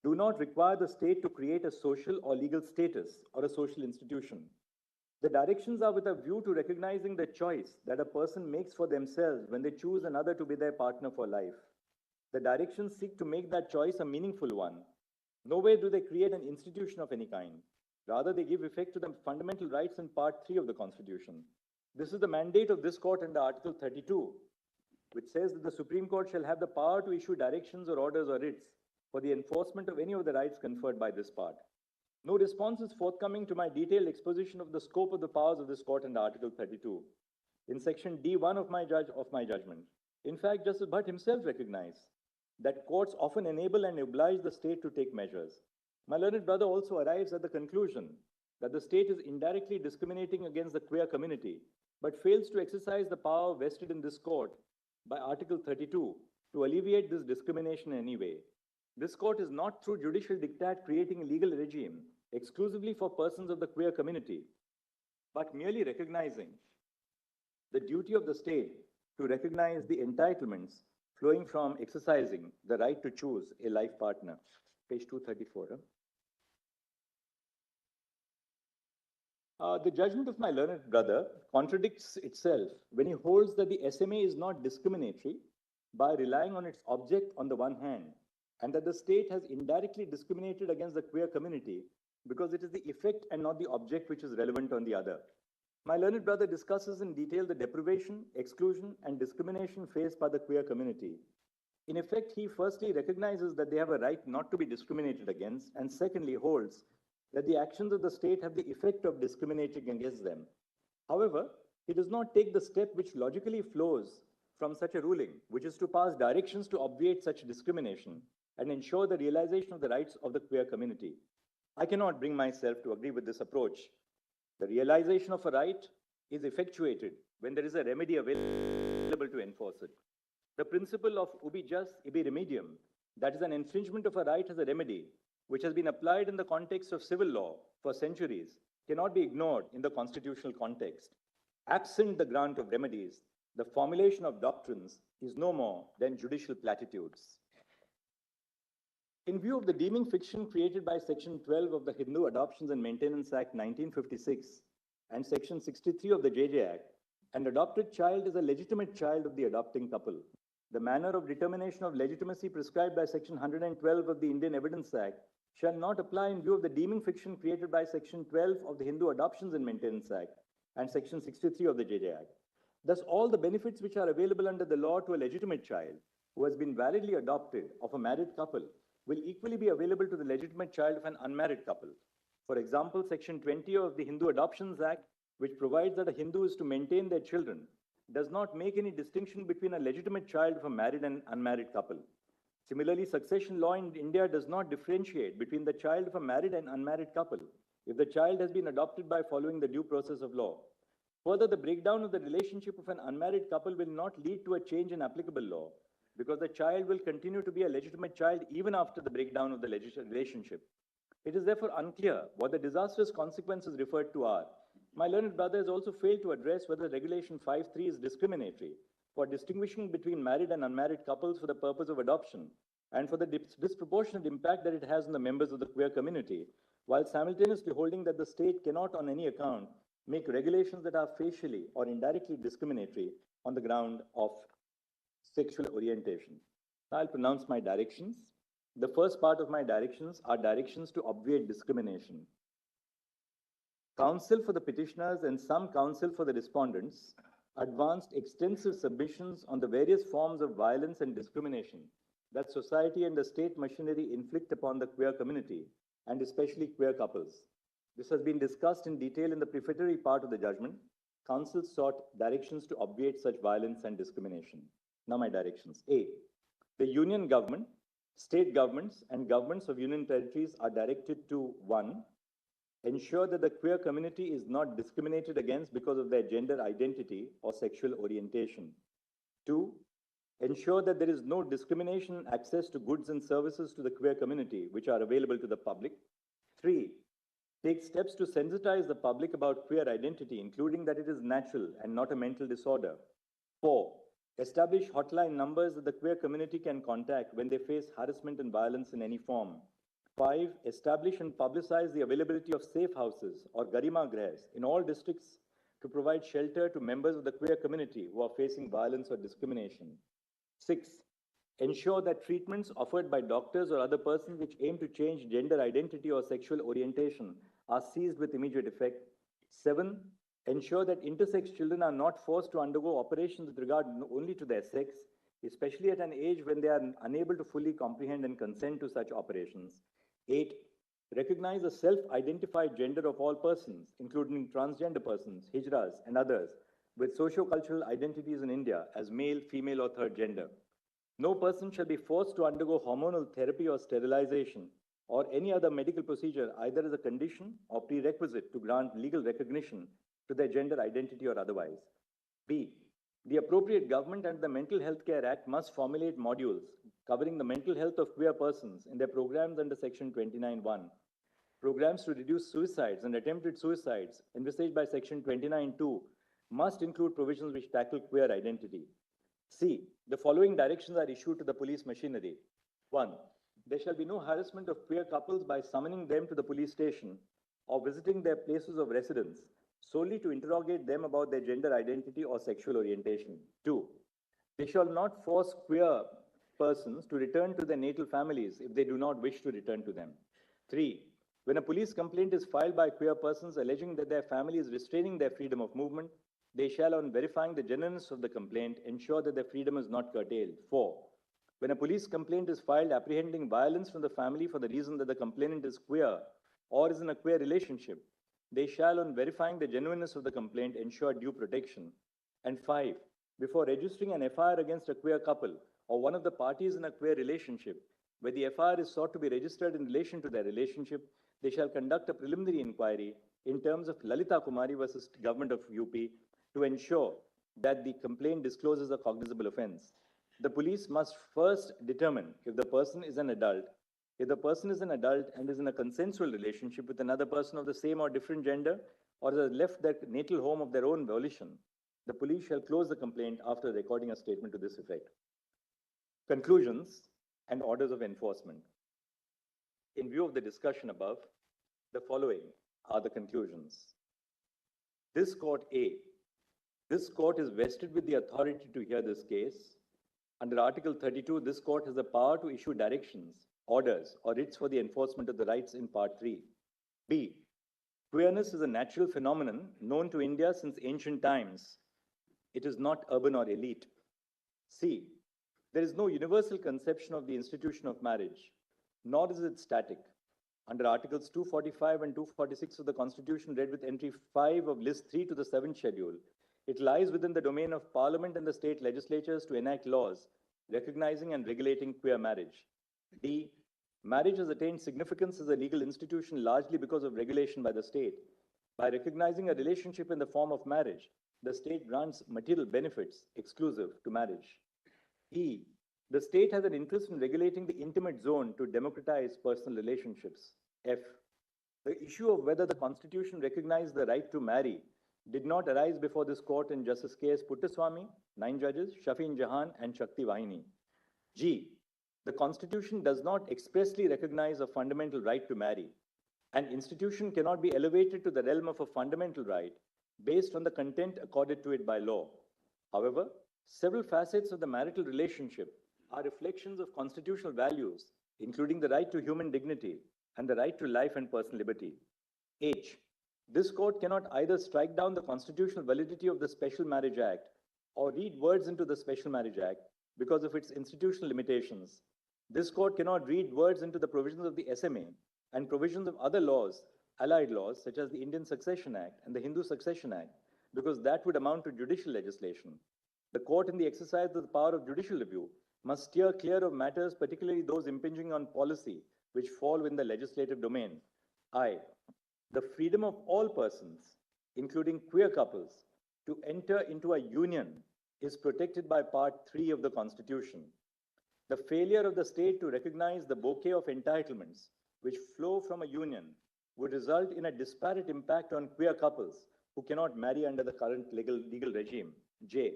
do not require the state to create a social or legal status or a social institution. The directions are with a view to recognizing the choice that a person makes for themselves when they choose another to be their partner for life. The directions seek to make that choice a meaningful one. Nowhere do they create an institution of any kind. Rather, they give effect to the fundamental rights in Part 3 of the Constitution. This is the mandate of this court under Article 32, which says that the Supreme Court shall have the power to issue directions or orders or writs for the enforcement of any of the rights conferred by this part. No response is forthcoming to my detailed exposition of the scope of the powers of this court under Article 32. In section D1 of my judgment, in fact, Justice Bhatt himself recognized that courts often enable and oblige the state to take measures. My learned brother also arrives at the conclusion that the state is indirectly discriminating against the queer community, but fails to exercise the power vested in this court by Article 32 to alleviate this discrimination in any way. This court is not through judicial diktat creating a legal regime exclusively for persons of the queer community, but merely recognizing the duty of the state to recognize the entitlements flowing from exercising the right to choose a life partner. Page 234. The judgment of my learned brother contradicts itself when he holds that the SMA is not discriminatory by relying on its object on the one hand, and that the state has indirectly discriminated against the queer community because it is the effect and not the object which is relevant on the other. My learned brother discusses in detail the deprivation, exclusion, and discrimination faced by the queer community. In effect, he firstly recognizes that they have a right not to be discriminated against, and secondly holds that the actions of the state have the effect of discriminating against them. However, he does not take the step which logically flows from such a ruling, which is to pass directions to obviate such discrimination and ensure the realization of the rights of the queer community. I cannot bring myself to agree with this approach. The realization of a right is effectuated when there is a remedy available to enforce it. The principle of ubi jus, ibi remedium, that is, an infringement of a right has a remedy, which has been applied in the context of civil law for centuries, cannot be ignored in the constitutional context. Absent the grant of remedies, the formulation of doctrines is no more than judicial platitudes. In view of the deeming fiction created by Section 12 of the Hindu Adoptions and Maintenance Act 1956 and Section 63 of the JJ Act, an adopted child is a legitimate child of the adopting couple. The manner of determination of legitimacy prescribed by Section 112 of the Indian Evidence Act shall not apply in view of the deeming fiction created by Section 12 of the Hindu Adoptions and Maintenance Act and Section 63 of the JJ Act. Thus, all the benefits which are available under the law to a legitimate child who has been validly adopted of a married couple will equally be available to the legitimate child of an unmarried couple. For example, Section 20 of the Hindu Adoptions Act, which provides that a Hindu is to maintain their children, does not make any distinction between a legitimate child of a married and unmarried couple. Similarly, succession law in India does not differentiate between the child of a married and unmarried couple if the child has been adopted by following the due process of law. Further, the breakdown of the relationship of an unmarried couple will not lead to a change in applicable law, because the child will continue to be a legitimate child even after the breakdown of the relationship. It is therefore unclear what the disastrous consequences referred to are. My learned brother has also failed to address whether Regulation 5.3 is discriminatory for distinguishing between married and unmarried couples for the purpose of adoption and for the disproportionate impact that it has on the members of the queer community, while simultaneously holding that the state cannot on any account make regulations that are facially or indirectly discriminatory on the ground of sexual orientation. Now I'll pronounce my directions. The first part of my directions are directions to obviate discrimination. Counsel for the petitioners and some counsel for the respondents advanced extensive submissions on the various forms of violence and discrimination that society and the state machinery inflict upon the queer community, and especially queer couples. This has been discussed in detail in the prefatory part of the judgment. Counsel sought directions to obviate such violence and discrimination. Now my directions. A. The union government, state governments, and governments of union territories are directed to 1. Ensure that the queer community is not discriminated against because of their gender identity or sexual orientation. 2. Ensure that there is no discrimination in access to goods and services to the queer community which are available to the public. 3. Take steps to sensitize the public about queer identity, including that it is natural and not a mental disorder. 4. Establish hotline numbers that the queer community can contact when they face harassment and violence in any form. 5. Establish and publicize the availability of safe houses or Garima Grahs in all districts to provide shelter to members of the queer community who are facing violence or discrimination. 6. Ensure that treatments offered by doctors or other persons which aim to change gender identity or sexual orientation are seized with immediate effect. 7. Ensure that intersex children are not forced to undergo operations with regard only to their sex, especially at an age when they are unable to fully comprehend and consent to such operations. 8. Recognize the self-identified gender of all persons, including transgender persons, hijras, and others, with socio-cultural identities in India as male, female, or third gender. No person shall be forced to undergo hormonal therapy or sterilization or any other medical procedure either as a condition or prerequisite to grant legal recognition to their gender identity or otherwise. B. The appropriate government and the Mental Health Care Act must formulate modules covering the mental health of queer persons in their programs under Section 29(1). Programs to reduce suicides and attempted suicides envisaged by Section 29(2) must include provisions which tackle queer identity. C. The following directions are issued to the police machinery. 1. There shall be no harassment of queer couples by summoning them to the police station or visiting their places of residence solely to interrogate them about their gender identity or sexual orientation. 2. They shall not force queer persons to return to their natal families if they do not wish to return to them. 3. When a police complaint is filed by queer persons alleging that their family is restraining their freedom of movement, they shall, on verifying the genuineness of the complaint, ensure that their freedom is not curtailed. 4. When a police complaint is filed apprehending violence from the family for the reason that the complainant is queer or is in a queer relationship, they shall, on verifying the genuineness of the complaint, ensure due protection. And 5. Before registering an FIR against a queer couple or one of the parties in a queer relationship, where the FIR is sought to be registered in relation to their relationship, they shall conduct a preliminary inquiry in terms of Lalita Kumari versus Government of UP to ensure that the complaint discloses a cognizable offense. The police must first determine if the person is an adult. If the person is an adult and is in a consensual relationship with another person of the same or different gender, or has left their natal home of their own volition, the police shall close the complaint after recording a statement to this effect. Conclusions and orders of enforcement. In view of the discussion above, the following are the conclusions. This court A. This court is vested with the authority to hear this case. Under Article 32, this court has the power to issue directions, orders, or writs for the enforcement of the rights in Part 3. B. Queerness is a natural phenomenon known to India since ancient times. It is not urban or elite. C. There is no universal conception of the institution of marriage, nor is it static. Under Articles 245 and 246 of the Constitution, read with entry 5 of List 3 to the 7th Schedule, it lies within the domain of Parliament and the state legislatures to enact laws recognizing and regulating queer marriage. D. Marriage has attained significance as a legal institution largely because of regulation by the state. By recognizing a relationship in the form of marriage, the state grants material benefits exclusive to marriage. E. The state has an interest in regulating the intimate zone to democratize personal relationships. F. The issue of whether the Constitution recognized the right to marry did not arise before this court in Justice K.S. Puttaswamy, 9 judges, Shafin Jahan, and Shakti Vahini. G. The Constitution does not expressly recognize a fundamental right to marry. An institution cannot be elevated to the realm of a fundamental right based on the content accorded to it by law. However, several facets of the marital relationship are reflections of constitutional values, including the right to human dignity and the right to life and personal liberty. H. This court cannot either strike down the constitutional validity of the Special Marriage Act or read words into the Special Marriage Act because of its institutional limitations. This court cannot read words into the provisions of the SMA and provisions of other laws, allied laws, such as the Indian Succession Act and the Hindu Succession Act, because that would amount to judicial legislation. The court, in the exercise of the power of judicial review, must steer clear of matters, particularly those impinging on policy, which fall within the legislative domain. I. The freedom of all persons, including queer couples, to enter into a union is protected by Part 3 of the Constitution. The failure of the state to recognize the bouquet of entitlements which flow from a union would result in a disparate impact on queer couples who cannot marry under the current legal regime. J.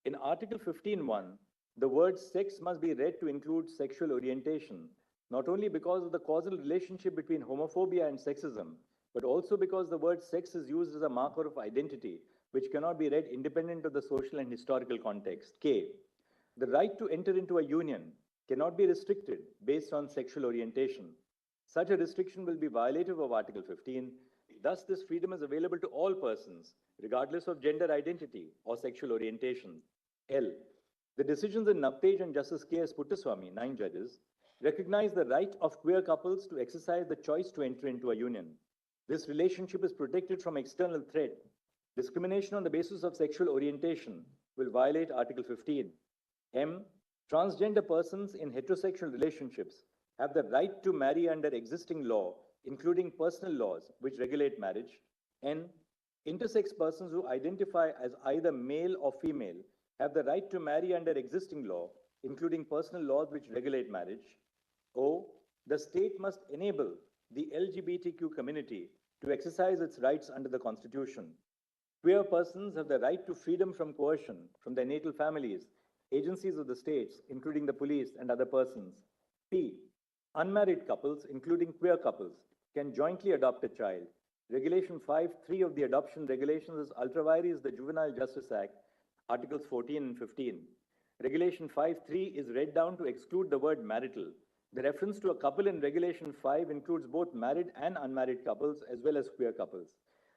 In Article 15(1), the word sex must be read to include sexual orientation not only because of the causal relationship between homophobia and sexism, but also because the word sex is used as a marker of identity, which cannot be read independent of the social and historical context. K. The right to enter into a union cannot be restricted based on sexual orientation. Such a restriction will be violative of Article 15. Thus, this freedom is available to all persons, regardless of gender identity or sexual orientation. L. The decisions in Navtej and Justice K.S. Puttaswamy, 9 judges, recognize the right of queer couples to exercise the choice to enter into a union. This relationship is protected from external threat. Discrimination on the basis of sexual orientation will violate Article 15. M. Transgender persons in heterosexual relationships have the right to marry under existing law, including personal laws which regulate marriage. N. Intersex persons who identify as either male or female have the right to marry under existing law, including personal laws which regulate marriage. O. The state must enable the LGBTQ community to exercise its rights under the Constitution. Queer persons have the right to freedom from coercion from their natal families, agencies of the states, including the police and other persons. P. Unmarried couples, including queer couples, can jointly adopt a child. Regulation 5(3) of the adoption regulations is ultra vires the Juvenile Justice Act, Articles 14 and 15. Regulation 5(3) is read down to exclude the word marital. The reference to a couple in Regulation 5 includes both married and unmarried couples as well as queer couples.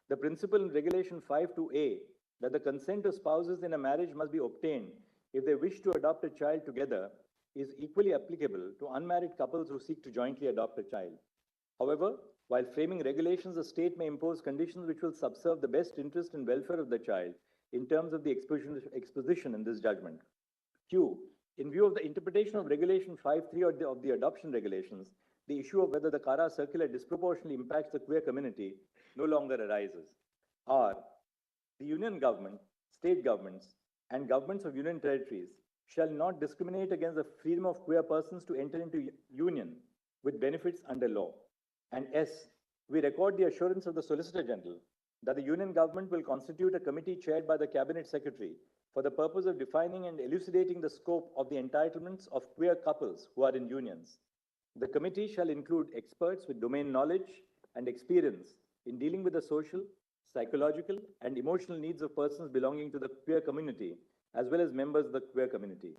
The principle in Regulation 5(2)(a) that the consent of spouses in a marriage must be obtained if they wish to adopt a child together is equally applicable to unmarried couples who seek to jointly adopt a child. However, while framing regulations, the state may impose conditions which will subserve the best interest and welfare of the child in terms of the exposition in this judgment. Q. In view of the interpretation of Regulation 5(3) of the adoption regulations, the issue of whether the CARA circular disproportionately impacts the queer community no longer arises. R. The union government, state governments, and governments of union territories shall not discriminate against the freedom of queer persons to enter into union with benefits under law. And S. We record the assurance of the Solicitor General that the union government will constitute a committee chaired by the Cabinet Secretary for the purpose of defining and elucidating the scope of the entitlements of queer couples who are in unions. The committee shall include experts with domain knowledge and experience in dealing with the social, psychological, and emotional needs of persons belonging to the queer community, as well as members of the queer community.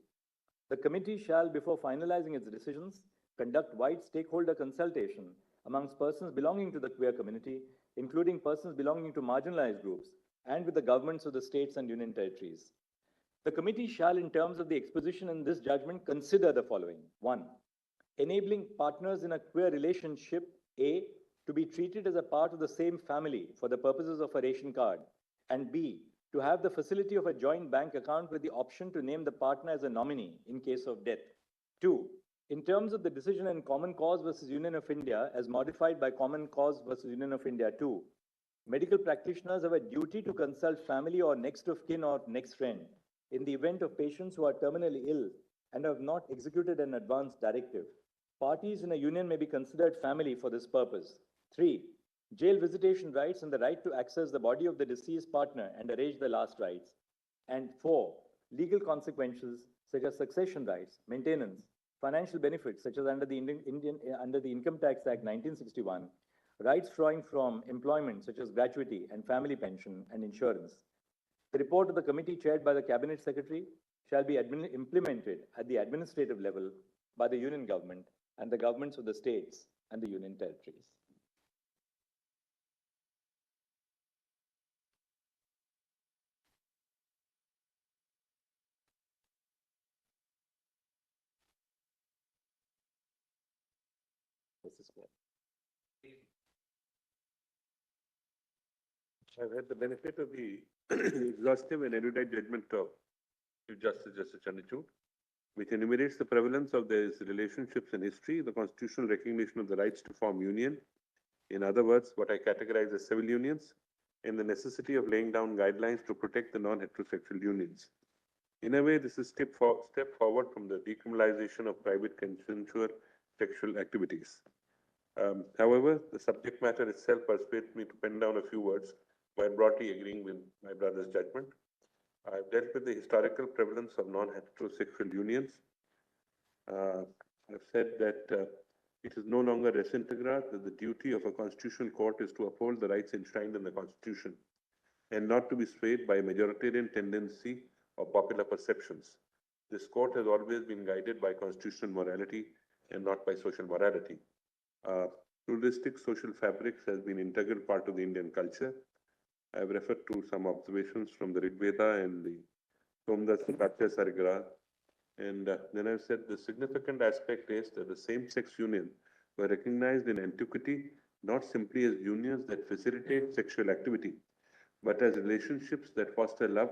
The committee shall, before finalizing its decisions, conduct wide stakeholder consultation amongst persons belonging to the queer community, including persons belonging to marginalized groups, and with the governments of the states and union territories. The committee shall, in terms of the exposition in this judgment, consider the following. 1. Enabling partners in a queer relationship, A, to be treated as a part of the same family for the purposes of a ration card, and B, to have the facility of a joint bank account with the option to name the partner as a nominee in case of death. 2. In terms of the decision in Common Cause versus Union of India, as modified by Common Cause versus Union of India 2, medical practitioners have a duty to consult family or next of kin or next friend in the event of patients who are terminally ill and have not executed an advance directive. Parties in a union may be considered family for this purpose. 3. Jail visitation rights and the right to access the body of the deceased partner and arrange the last rites. And 4. Legal consequences such as succession rights, maintenance, financial benefits such as under the Income Tax Act 1961, rights flowing from employment such as gratuity and family pension and insurance. The report of the committee chaired by the Cabinet Secretary shall be implemented at the administrative level by the union government and the governments of the states and the union territories. This is what. I've had the benefit of the exhaustive and erudite judgment of Chief Justice Chandrachud, which enumerates the prevalence of these relationships in history, the constitutional recognition of the rights to form union, in other words, what I categorize as civil unions, and the necessity of laying down guidelines to protect the non-heterosexual unions. In a way, this is a step forward from the decriminalization of private consensual sexual activities. However, the subject matter itself persuades me to pen down a few words while broadly agreeing with my brother's judgment. I've dealt with the historical prevalence of non-heterosexual unions. I've said that It is no longer res integra that the duty of a constitutional court is to uphold the rights enshrined in the Constitution and not to be swayed by a majoritarian tendency or popular perceptions. This court has always been guided by constitutional morality and not by social morality. Uh, Pluralistic social fabrics has been an integral part of the Indian culture. I have referred to some observations from the Rig Veda and the Somdas Katya Sarigra. And then I've said the significant aspect is that the same-sex union were recognized in antiquity not simply as unions that facilitate sexual activity, but as relationships that foster love,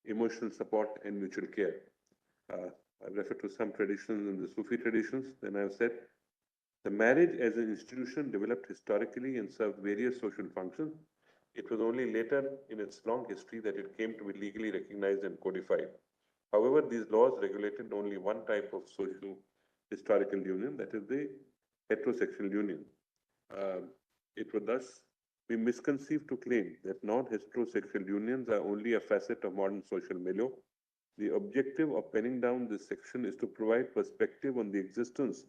emotional support, and mutual care. I've referred to some traditions in the Sufi traditions. Then I've said the marriage as an institution developed historically and served various social functions. It was only later in its long history that it came to be legally recognized and codified. However, these laws regulated only one type of social historical union, that is the heterosexual union. It would thus be misconceived to claim that non-heterosexual unions are only a facet of modern social milieu. The objective of penning down this section is to provide perspective on the existence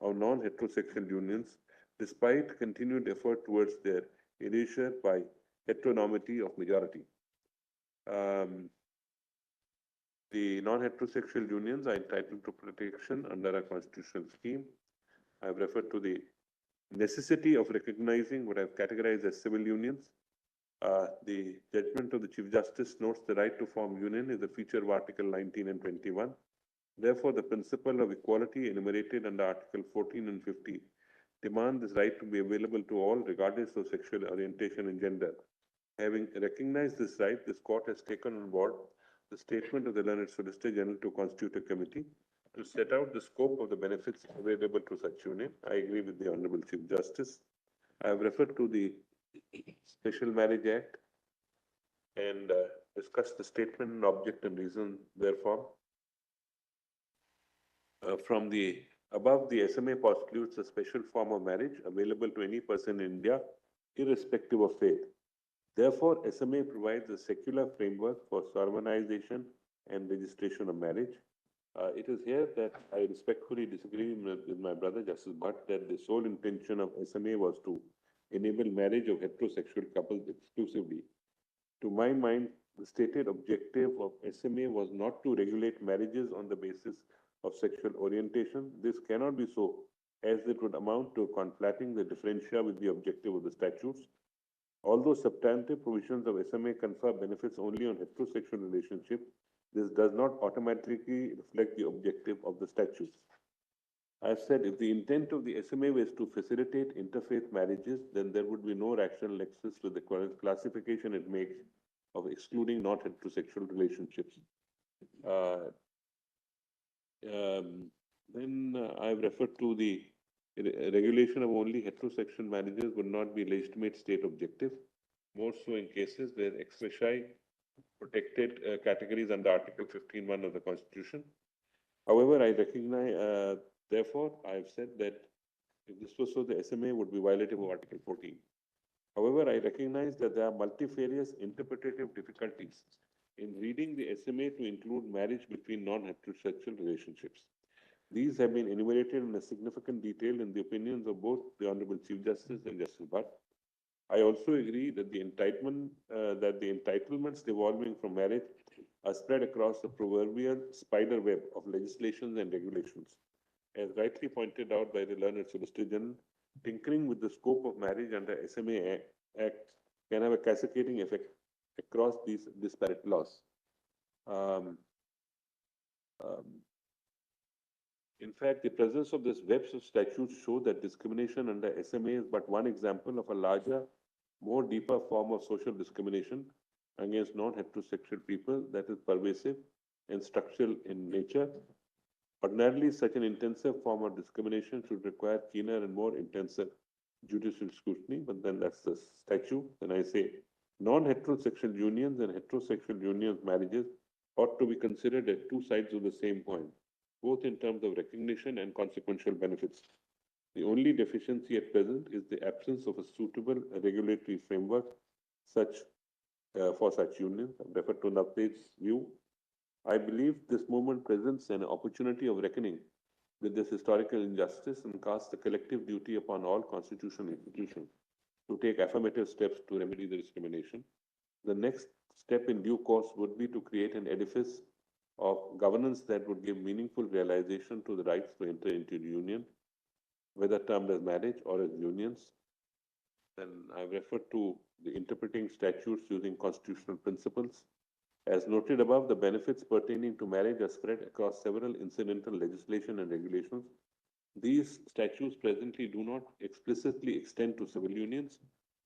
of non-heterosexual unions despite continued effort towards their erasure by heteronormity of majority. The non-heterosexual unions are entitled to protection under a constitutional scheme. I have referred to the necessity of recognizing what I've categorized as civil unions. The judgment of the Chief Justice notes the right to form union is a feature of Article 19 and 21. Therefore, the principle of equality enumerated under Article 14 and 50 demand this right to be available to all regardless of sexual orientation and gender. Having recognized this right, this court has taken on board the statement of the Learned Solicitor General to constitute a committee to set out the scope of the benefits available to such union. I agree with the Honorable Chief Justice. I have referred to the Special Marriage Act and discussed the statement and object and reason therefore. From the above, the SMA postulates a special form of marriage available to any person in India, irrespective of faith. Therefore, SMA provides a secular framework for solemnization and registration of marriage. It is here that I respectfully disagree with my brother Justice Bhatt that the sole intention of SMA was to enable marriage of heterosexual couples exclusively. To my mind, the stated objective of SMA was not to regulate marriages on the basis of sexual orientation. This cannot be so, as it would amount to conflating the differentia with the objective of the statutes. Although substantive provisions of SMA confer benefits only on heterosexual relationships, this does not automatically reflect the objective of the statutes. I've said if the intent of the SMA was to facilitate interfaith marriages, then there would be no rational nexus with the classification it makes of excluding not heterosexual relationships. I've referred to the regulation of only heterosexual marriages would not be legitimate state objective, more so in cases where ex officio protected categories under Article 15(1) of the Constitution. However, I recognize, therefore, I've said that if this was so, the SMA would be violative of Article 14. However, I recognize that there are multifarious interpretative difficulties in reading the SMA to include marriage between non-heterosexual relationships. These have been enumerated in a significant detail in the opinions of both the Honorable Chief Justice and Justice Bhatt. I also agree that the entitlements devolving from marriage are spread across the proverbial spider web of legislations and regulations. As rightly pointed out by the Learned Solicitor General, tinkering with the scope of marriage under SMA Act can have a cascading effect across these disparate laws. In fact, the presence of this webs of statutes show that discrimination under SMA is but one example of a larger, more deeper form of social discrimination against non-heterosexual people that is pervasive and structural in nature. Ordinarily, such an intensive form of discrimination should require keener and more intensive judicial scrutiny, but then that's the statute. Then I say non-heterosexual unions and heterosexual unions marriages ought to be considered as two sides of the same coin, both in terms of recognition and consequential benefits. The only deficiency at present is the absence of a suitable regulatory framework for such unions. I refer to Navtej's view. I believe this movement presents an opportunity of reckoning with this historical injustice and cast the collective duty upon all constitutional institutions to take affirmative steps to remedy the discrimination. The next step in due course would be to create an edifice of governance that would give meaningful realization to the rights to enter into the union, whether termed as marriage or as unions. Then I've referred to the interpreting statutes using constitutional principles. As noted above, the benefits pertaining to marriage are spread across several incidental legislation and regulations. These statutes presently do not explicitly extend to civil unions.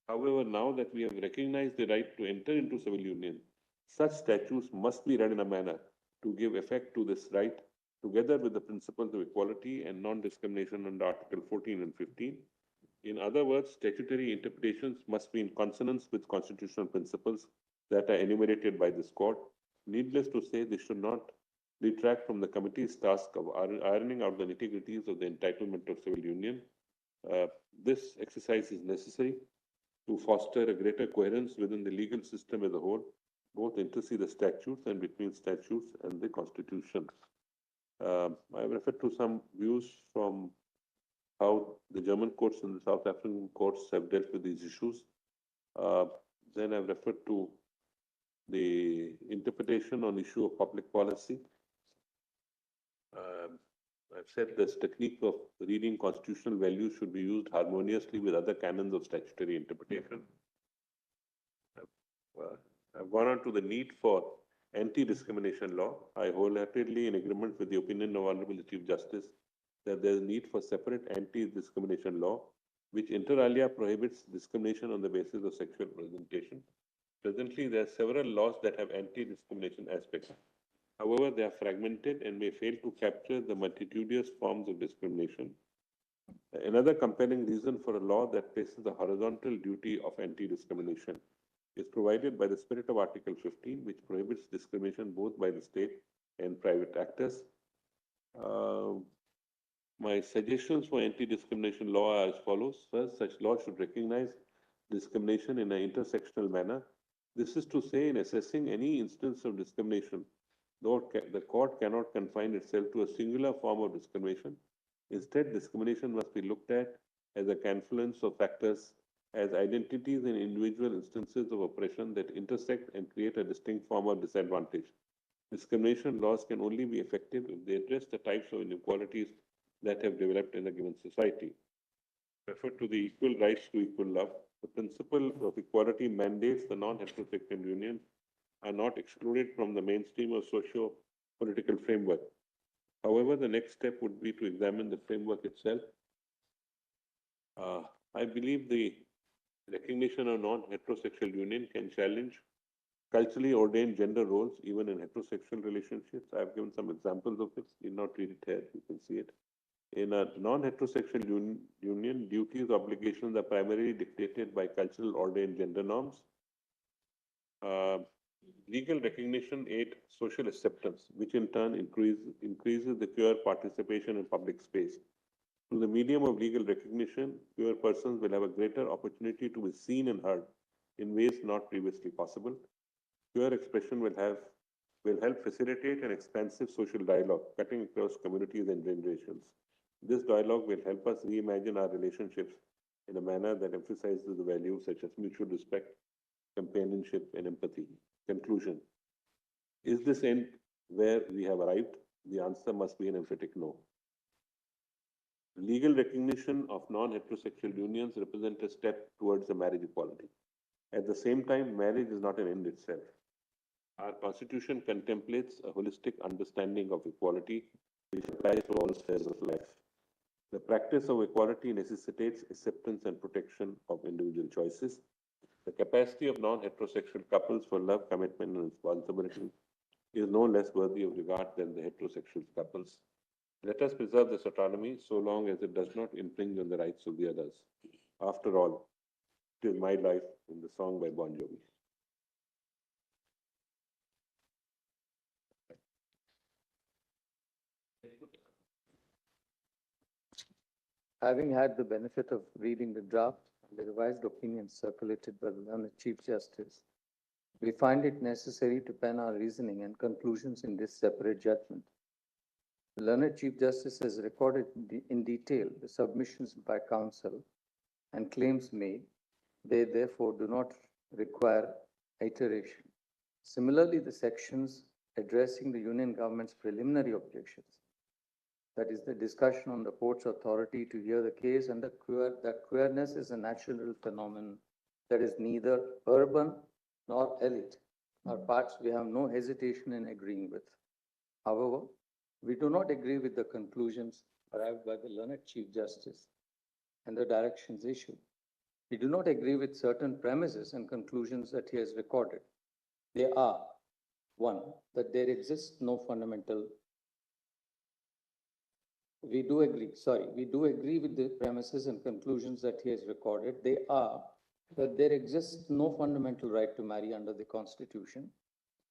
However, now that we have recognized the right to enter into civil union, such statutes must be read in a manner to give effect to this right, together with the principles of equality and non-discrimination under Article 14 and 15. In other words, statutory interpretations must be in consonance with constitutional principles that are enumerated by this court. Needless to say, this should not detract from the committee's task of ironing out the nitty-gritties of the entitlement of civil union. This exercise is necessary to foster a greater coherence within the legal system as a whole, both intercede the statutes and between statutes and the constitution. I have referred to some views from how the German courts and the South African courts have dealt with these issues. Then I've referred to the interpretation on issue of public policy. I've said this technique of reading constitutional values should be used harmoniously with other canons of statutory interpretation. I've gone on to the need for anti-discrimination law. I wholeheartedly in agreement with the opinion of Honorable Chief Justice that there is need for separate anti-discrimination law, which inter alia prohibits discrimination on the basis of sexual presentation. Presently, there are several laws that have anti-discrimination aspects. However, they are fragmented and may fail to capture the multitudinous forms of discrimination. Another compelling reason for a law that places the horizontal duty of anti-discrimination is provided by the spirit of Article 15, which prohibits discrimination both by the state and private actors. My suggestions for anti-discrimination law are as follows. First, such law should recognize discrimination in an intersectional manner. This is to say, in assessing any instance of discrimination, the court cannot confine itself to a singular form of discrimination. Instead, discrimination must be looked at as a confluence of factors, as identities in individual instances of oppression that intersect and create a distinct form of disadvantage. Discrimination laws can only be effective if they address the types of inequalities that have developed in a given society. Refer to the equal rights to equal love. The principle of equality mandates the non-heterosexual union are not excluded from the mainstream of socio-political framework. However, the next step would be to examine the framework itself. I believe the recognition of non-heterosexual union can challenge culturally ordained gender roles, even in heterosexual relationships. I've given some examples of this. Need not read it here. You can see it. In a non-heterosexual union, duties, obligations are primarily dictated by cultural ordained gender norms. Legal recognition aids social acceptance, which in turn increases the queer participation in public space. Through the medium of legal recognition, queer persons will have a greater opportunity to be seen and heard in ways not previously possible. Queer expression will help facilitate an expansive social dialogue cutting across communities and generations. This dialogue will help us reimagine our relationships in a manner that emphasizes the values such as mutual respect, companionship, and empathy. Conclusion. Is this end where we have arrived? The answer must be an emphatic no. Legal recognition of non-heterosexual unions represent a step towards the marriage equality. At the same time, marriage is not an end itself. Our Constitution contemplates a holistic understanding of equality, which applies to all spheres of life. The practice of equality necessitates acceptance and protection of individual choices. The capacity of non-heterosexual couples for love, commitment, and responsibility is no less worthy of regard than the heterosexual couples. Let us preserve this autonomy so long as it does not infringe on the rights of the others. After all, it is my life in the song by Bon Jovi. Having had the benefit of reading the draft and the revised opinions circulated by the learned Chief Justice, we find it necessary to pen our reasoning and conclusions in this separate judgment. The learned Chief Justice has recorded in detail the submissions by counsel and claims made. They therefore do not require iteration. Similarly, the sections addressing the Union government's preliminary objections, that is the discussion on the court's authority to hear the case and that queerness is a natural phenomenon that is neither urban nor elite, are parts we have no hesitation in agreeing with. However, we do not agree with the conclusions arrived by the learned Chief Justice and the directions issued. We do not agree with certain premises and conclusions that he has recorded. They are, one, that there exists no fundamental. We do agree with the premises and conclusions that he has recorded. They are that there exists no fundamental right to marry under the Constitution,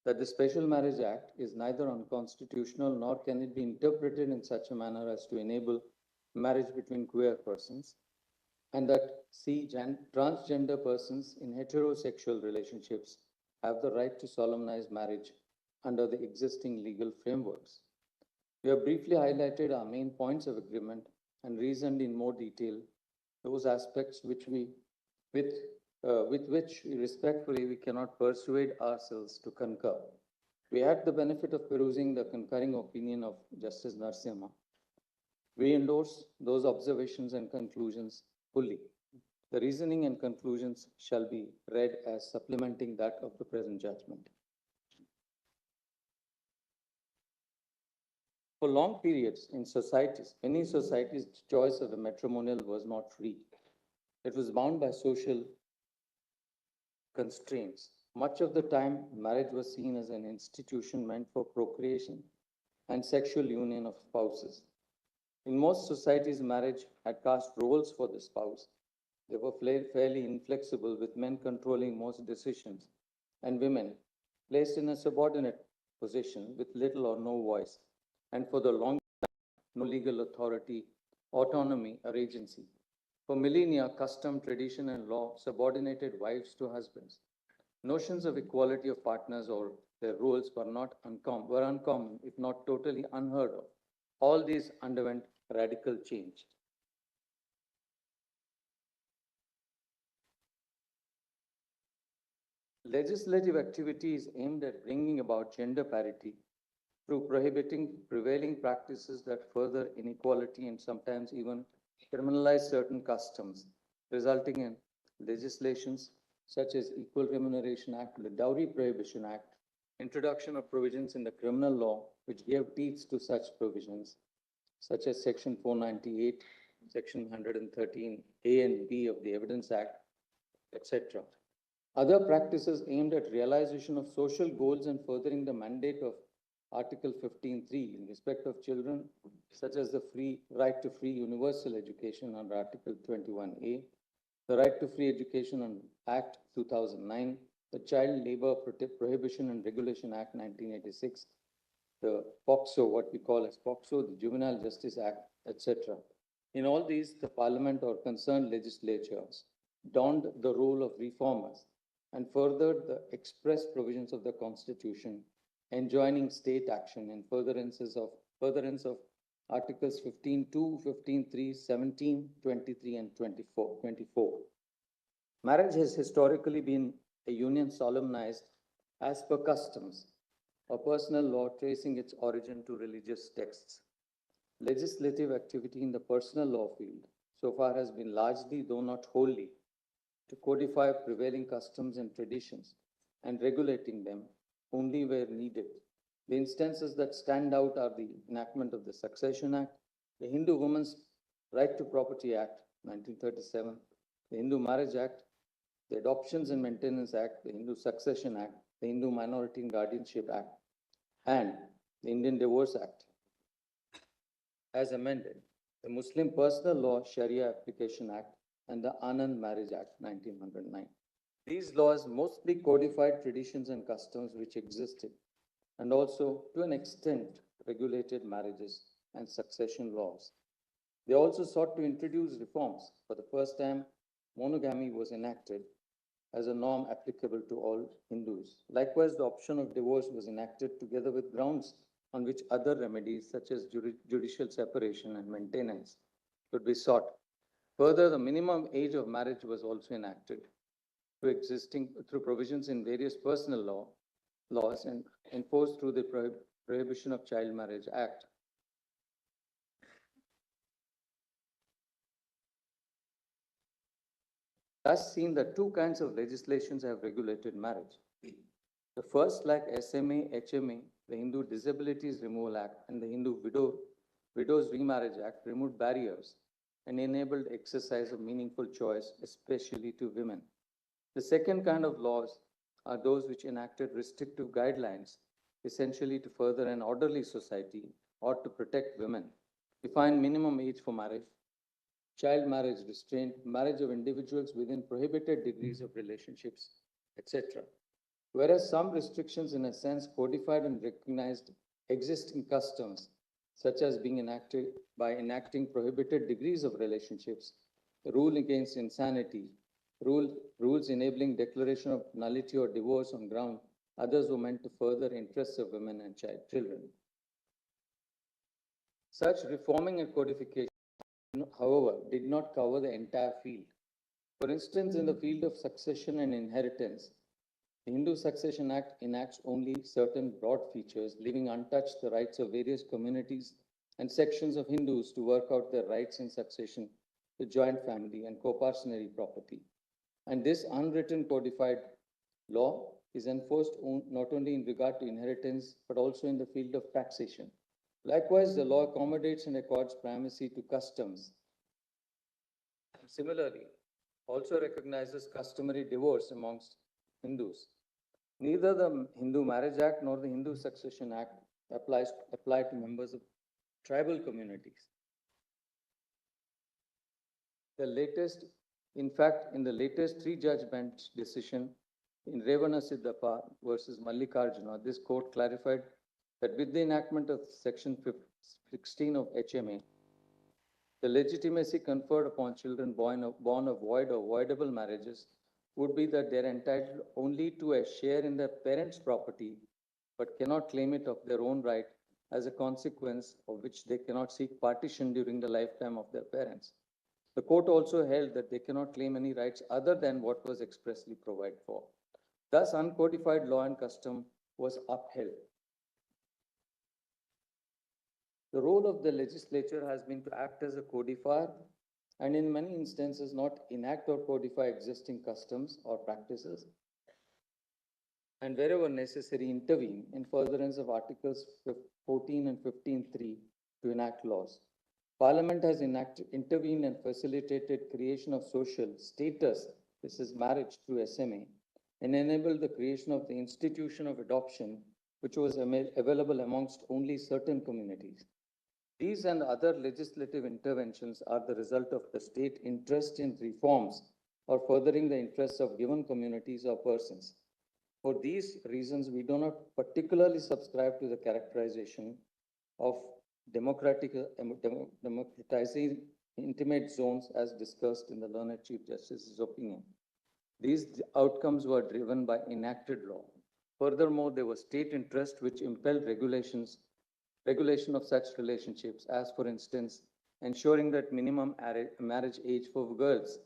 that the Special Marriage Act is neither unconstitutional nor can it be interpreted in such a manner as to enable marriage between queer persons, and that transgender persons in heterosexual relationships have the right to solemnize marriage under the existing legal frameworks. We have briefly highlighted our main points of agreement and reasoned in more detail those aspects with which respectfully we cannot persuade ourselves to concur. We had the benefit of perusing the concurring opinion of Justice Narasimha. We endorse those observations and conclusions fully. The reasoning and conclusions shall be read as supplementing that of the present judgment. For long periods in societies, many societies, the choice of a matrimonial was not free. It was bound by social constraints. Much of the time, marriage was seen as an institution meant for procreation and sexual union of spouses. In most societies, marriage had cast roles for the spouse. They were fairly inflexible, with men controlling most decisions and women placed in a subordinate position with little or no voice, and for the long time, no legal authority, autonomy, or agency. For millennia, custom, tradition, and law subordinated wives to husbands. Notions of equality of partners or their roles were uncommon, if not totally unheard of. All these underwent radical change. Legislative activity is aimed at bringing about gender parity through prohibiting prevailing practices that further inequality and sometimes even criminalize certain customs, resulting in legislations such as Equal Remuneration Act, the Dowry Prohibition Act, introduction of provisions in the criminal law which gave teeth to such provisions, such as Section 498, Section 113, A and B of the Evidence Act, etc. Other practices aimed at realization of social goals and furthering the mandate of Article 15(3) in respect of children, such as the right to free universal education under Article 21A, the Right to Free Education Act 2009, the Child Labor Prohibition and Regulation Act 1986, the POCSO, what we call as POCSO, the Juvenile Justice Act, etc. In all these, the Parliament or concerned legislatures donned the role of reformers and furthered the express provisions of the Constitution, enjoining state action in furtherance of Articles 15(2), 15(3), 17, 23, and 24. Marriage has historically been a union solemnized as per customs, or personal law tracing its origin to religious texts. Legislative activity in the personal law field so far has been largely, though not wholly, to codify prevailing customs and traditions and regulating them only where needed. The instances that stand out are the enactment of the Succession Act, the Hindu Women's Right to Property Act, 1937, the Hindu Marriage Act, the Adoptions and Maintenance Act, the Hindu Succession Act, the Hindu Minority and Guardianship Act, and the Indian Divorce Act. As amended, the Muslim Personal Law Sharia Application Act and the Anand Marriage Act, 1909. These laws mostly codified traditions and customs which existed, and also, to an extent, regulated marriages and succession laws. They also sought to introduce reforms. For the first time, monogamy was enacted as a norm applicable to all Hindus. Likewise, the option of divorce was enacted together with grounds on which other remedies such as judicial separation and maintenance could be sought. Further, the minimum age of marriage was also enacted through provisions in various personal laws and enforced through the Prohibition of Child Marriage Act. Thus seen that two kinds of legislations have regulated marriage. The first, like SMA, HMA, the Hindu Disabilities Removal Act and the Hindu Widows Remarriage Act removed barriers and enabled exercise of meaningful choice, especially to women. The second kind of laws are those which enacted restrictive guidelines, essentially to further an orderly society or to protect women, define minimum age for marriage, child marriage restraint, marriage of individuals within prohibited degrees of relationships, etc. Whereas some restrictions, in a sense, codified and recognized existing customs, such as being enacted by enacting prohibited degrees of relationships, the rule against insanity, rules enabling declaration of nullity or divorce on ground, others were meant to further interests of women and children. Such reforming and codification, however, did not cover the entire field. For instance, in the field of succession and inheritance, the Hindu Succession Act enacts only certain broad features, leaving untouched the rights of various communities and sections of Hindus to work out their rights in succession to joint family and co-parcenary property. And this unwritten codified law is enforced not only in regard to inheritance, but also in the field of taxation. Likewise, the law accommodates and accords primacy to customs. Similarly, also recognizes customary divorce amongst Hindus. Neither the Hindu Marriage Act nor the Hindu Succession Act apply to members of tribal communities. In the latest three-judge bench decision in Revana Siddhappa versus Mallikarjuna, this court clarified that with the enactment of Section 16 of HMA, the legitimacy conferred upon children born of void or voidable marriages would be that they're entitled only to a share in their parents' property, but cannot claim it of their own right, as a consequence of which they cannot seek partition during the lifetime of their parents. The court also held that they cannot claim any rights other than what was expressly provided for. Thus, uncodified law and custom was upheld. The role of the legislature has been to act as a codifier and in many instances not enact or codify existing customs or practices, and wherever necessary intervene in furtherance of Articles 14 and 15(3) to enact laws. Parliament has intervened and facilitated creation of social status, this is marriage through SMA, and enabled the creation of the institution of adoption, which was available amongst only certain communities. These and other legislative interventions are the result of the state interest in reforms or furthering the interests of given communities or persons. For these reasons, we do not particularly subscribe to the characterization of democratizing intimate zones as discussed in the learned Chief Justice's opinion. These outcomes were driven by enacted law. Furthermore, there was state interest which impelled regulation of such relationships, as for instance, ensuring that minimum marriage age for girls.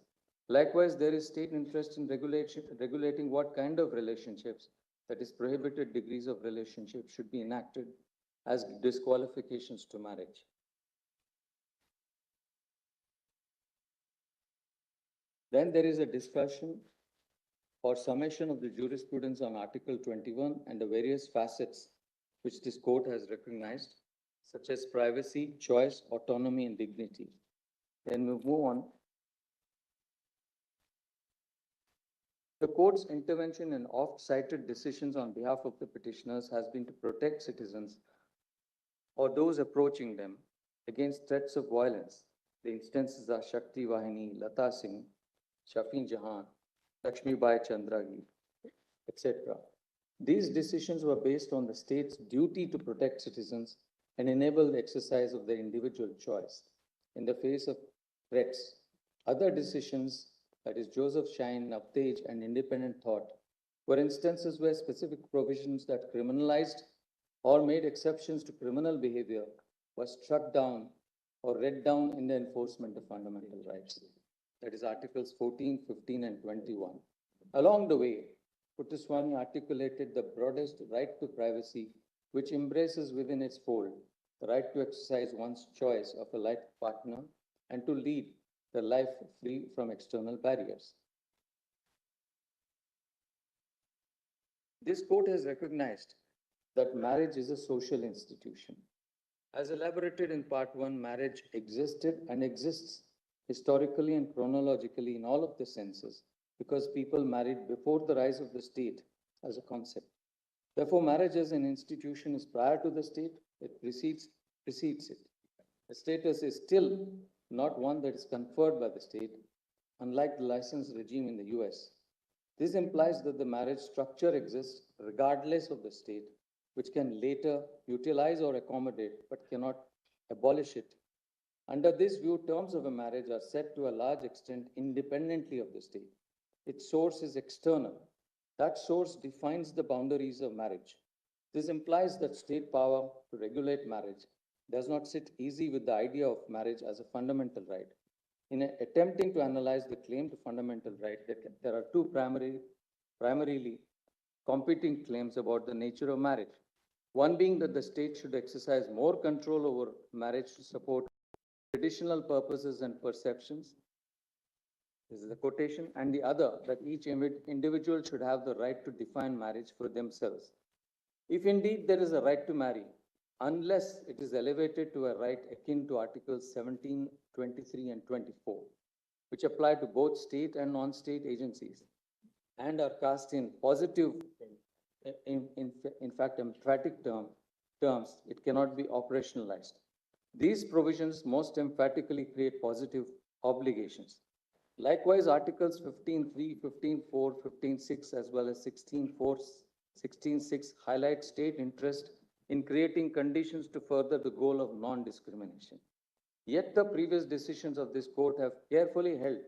Likewise, there is state interest in regulating what kind of relationships, that is prohibited degrees of relationship, should be enacted as disqualifications to marriage. Then there is a discussion or summation of the jurisprudence on Article 21 and the various facets which this court has recognized, such as privacy, choice, autonomy, and dignity. Then we move on. The court's intervention in oft-cited decisions on behalf of the petitioners has been to protect citizens or those approaching them against threats of violence. The instances are Shakti Vahini, Lata Singh, Shafin Jahan, Lakshmi Bai Chandragi, etc. These decisions were based on the state's duty to protect citizens and enable the exercise of their individual choice in the face of threats. Other decisions, that is Joseph Shine, Navtej, and Independent Thought, were instances where specific provisions that criminalized or made exceptions to criminal behavior was struck down or read down in the enforcement of fundamental rights. That is Articles 14, 15, and 21. Along the way, Puttaswamy articulated the broadest right to privacy, which embraces within its fold the right to exercise one's choice of a life partner and to lead the life free from external barriers. This court has recognized that marriage is a social institution. As elaborated in Part 1, marriage existed and exists historically and chronologically in all of the senses because people married before the rise of the state as a concept. Therefore, marriage as an institution is prior to the state, it precedes it. The status is still not one that is conferred by the state, unlike the license regime in the US. This implies that the marriage structure exists regardless of the state, which can later utilize or accommodate but cannot abolish it. Under this view, terms of a marriage are set to a large extent independently of the state. Its source is external. That source defines the boundaries of marriage. This implies that state power to regulate marriage does not sit easy with the idea of marriage as a fundamental right. In attempting to analyze the claim to fundamental right, there are two primarily competing claims about the nature of marriage. One being that the state should exercise more control over marriage to support traditional purposes and perceptions. This is the quotation. And the other, that each individual should have the right to define marriage for themselves. If indeed there is a right to marry, unless it is elevated to a right akin to Articles 17, 23, and 24, which apply to both state and non-state agencies, and are cast in positive, in fact, emphatic terms, it cannot be operationalized. These provisions most emphatically create positive obligations. Likewise, Articles 15.3, 15.4, 15.6, as well as 16.4, 16.6 highlight state interest in creating conditions to further the goal of non-discrimination. Yet the previous decisions of this court have carefully held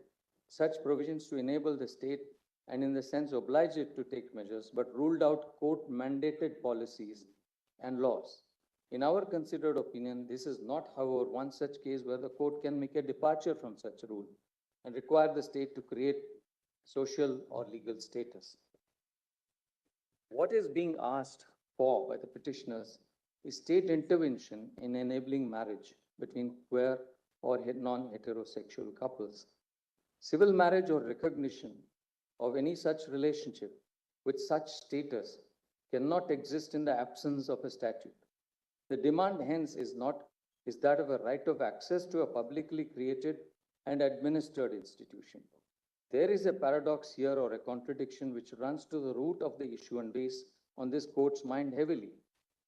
such provisions to enable the state and in the sense oblige it to take measures, but ruled out court-mandated policies and laws. In our considered opinion, this is not, however, one such case where the court can make a departure from such a rule and require the state to create social or legal status. What is being asked for by the petitioners is state intervention in enabling marriage between queer or non-heterosexual couples. Civil marriage or recognition of any such relationship with such status cannot exist in the absence of a statute. The demand hence is that of a right of access to a publicly created and administered institution. There is a paradox here or a contradiction which runs to the root of the issue and weighs on this court's mind heavily,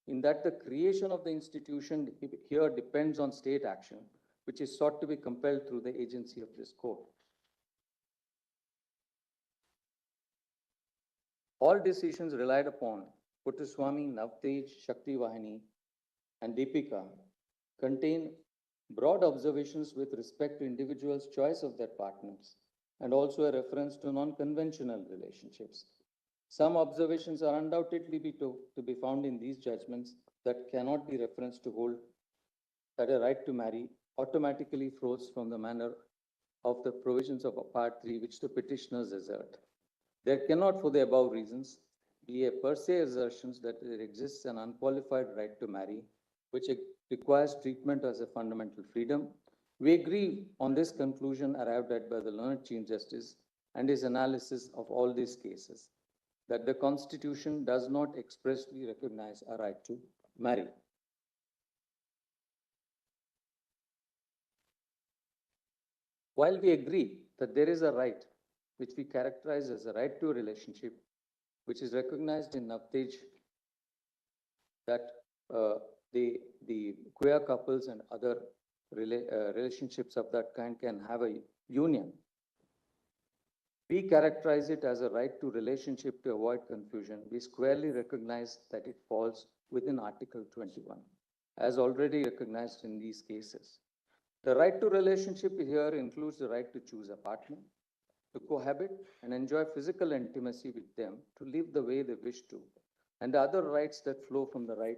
in that the creation of the institution here depends on state action, which is sought to be compelled through the agency of this court. All decisions relied upon Puttaswamy, Navtej, Shakti Vahini, and Deepika contain broad observations with respect to individuals' choice of their partners and also a reference to non-conventional relationships. Some observations are undoubtedly to be found in these judgments that cannot be referenced to hold that a right to marry automatically flows from the manner of the provisions of Part 3 which the petitioners assert. There cannot, for the above reasons, be a per se assertions that there exists an unqualified right to marry, which requires treatment as a fundamental freedom. We agree on this conclusion arrived at by the learned Chief Justice and his analysis of all these cases, that the Constitution does not expressly recognize a right to marry. While we agree that there is a right which we characterize as a right to a relationship, which is recognized in Navtej, that the queer couples and other relationships of that kind can have a union. We characterize it as a right to relationship to avoid confusion. We squarely recognize that it falls within Article 21, as already recognized in these cases. The right to relationship here includes the right to choose a partner, to cohabit and enjoy physical intimacy with them, to live the way they wish to, and the other rights that flow from the right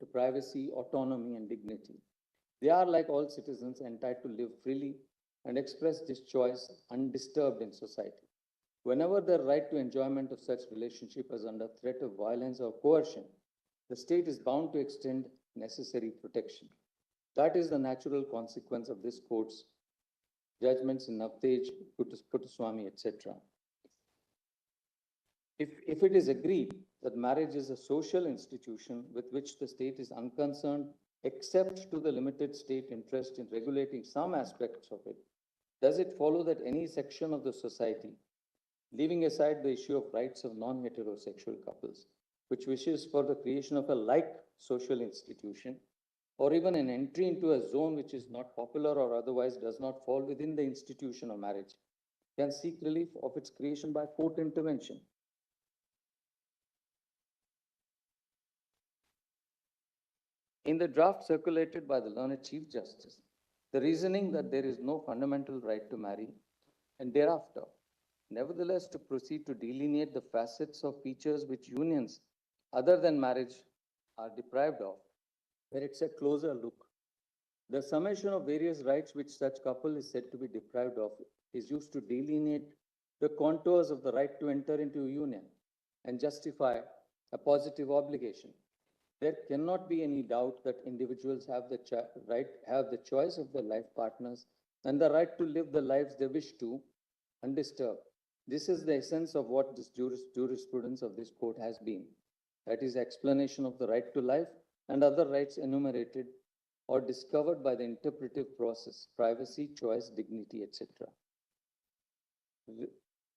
to privacy, autonomy, and dignity. They are, like all citizens, entitled to live freely and express this choice undisturbed in society. Whenever the right to enjoyment of such relationship is under threat of violence or coercion, the state is bound to extend necessary protection. That is the natural consequence of this court's judgments in Navtej, Puttaswamy, etc. If it is agreed that marriage is a social institution with which the state is unconcerned, except to the limited state interest in regulating some aspects of it, does it follow that any section of the society, leaving aside the issue of rights of non-heterosexual couples, which wishes for the creation of a like social institution, or even an entry into a zone which is not popular or otherwise does not fall within the institution of marriage, can seek relief of its creation by court intervention? In the draft circulated by the learned Chief Justice, the reasoning that there is no fundamental right to marry and thereafter, nevertheless, to proceed to delineate the facets of features which unions other than marriage are deprived of, where it's a closer look. The summation of various rights which such couple is said to be deprived of is used to delineate the contours of the right to enter into a union and justify a positive obligation. There cannot be any doubt that individuals have the choice of their life partners and the right to live the lives they wish to, undisturbed. This is the essence of what this jurisprudence of this court has been. That is, explanation of the right to life and other rights enumerated or discovered by the interpretive process, privacy, choice, dignity, etc.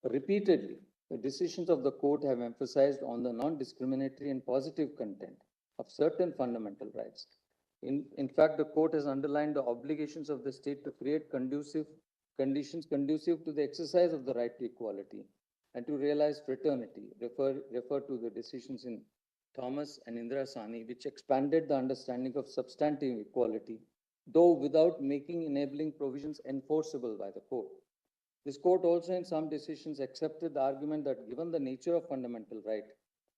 Repeatedly, the decisions of the court have emphasized on the non-discriminatory and positive content of certain fundamental rights. In fact, the court has underlined the obligations of the state to create conditions conducive to the exercise of the right to equality and to realize fraternity. Refer to the decisions in Thomas and Indra Sani, which expanded the understanding of substantive equality, though without making enabling provisions enforceable by the court. This court also in some decisions accepted the argument that given the nature of fundamental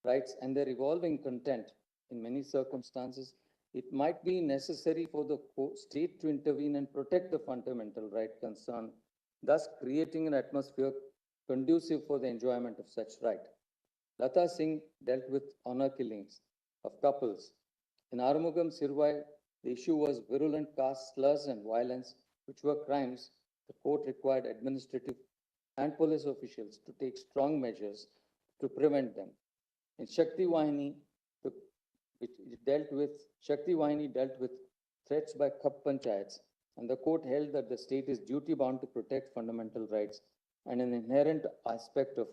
rights and their evolving content, in many circumstances, it might be necessary for the state to intervene and protect the fundamental right concerned, thus creating an atmosphere conducive for the enjoyment of such right. Lata Singh dealt with honor killings of couples. In Arumugam Sirvai, the issue was virulent caste slurs and violence, which were crimes. The court required administrative and police officials to take strong measures to prevent them. In Shakti Wahini, Shakti Wahini dealt with threats by Khap Panchayats, and the court held that the state is duty bound to protect fundamental rights, and an inherent aspect of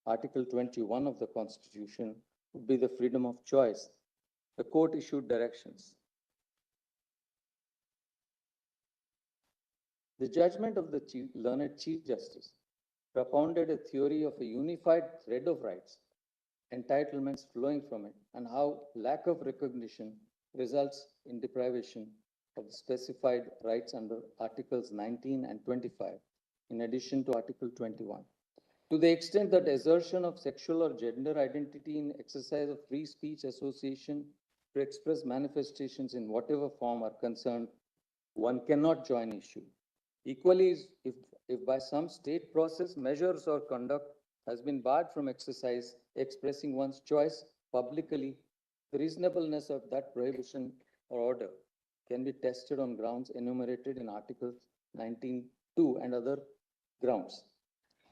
Article 21 of the Constitution would be the freedom of choice. The court issued directions. The judgment of the learned Chief Justice propounded a theory of a unified thread of rights, entitlements flowing from it, and how lack of recognition results in deprivation of the specified rights under Articles 19 and 25, in addition to Article 21. To the extent that assertion of sexual or gender identity in exercise of free speech, association, to express manifestations in whatever form are concerned, one cannot join issue. Equally, if by some state process, measures or conduct has been barred from expressing one's choice publicly, the reasonableness of that prohibition or order can be tested on grounds enumerated in Articles 19(2) and other grounds.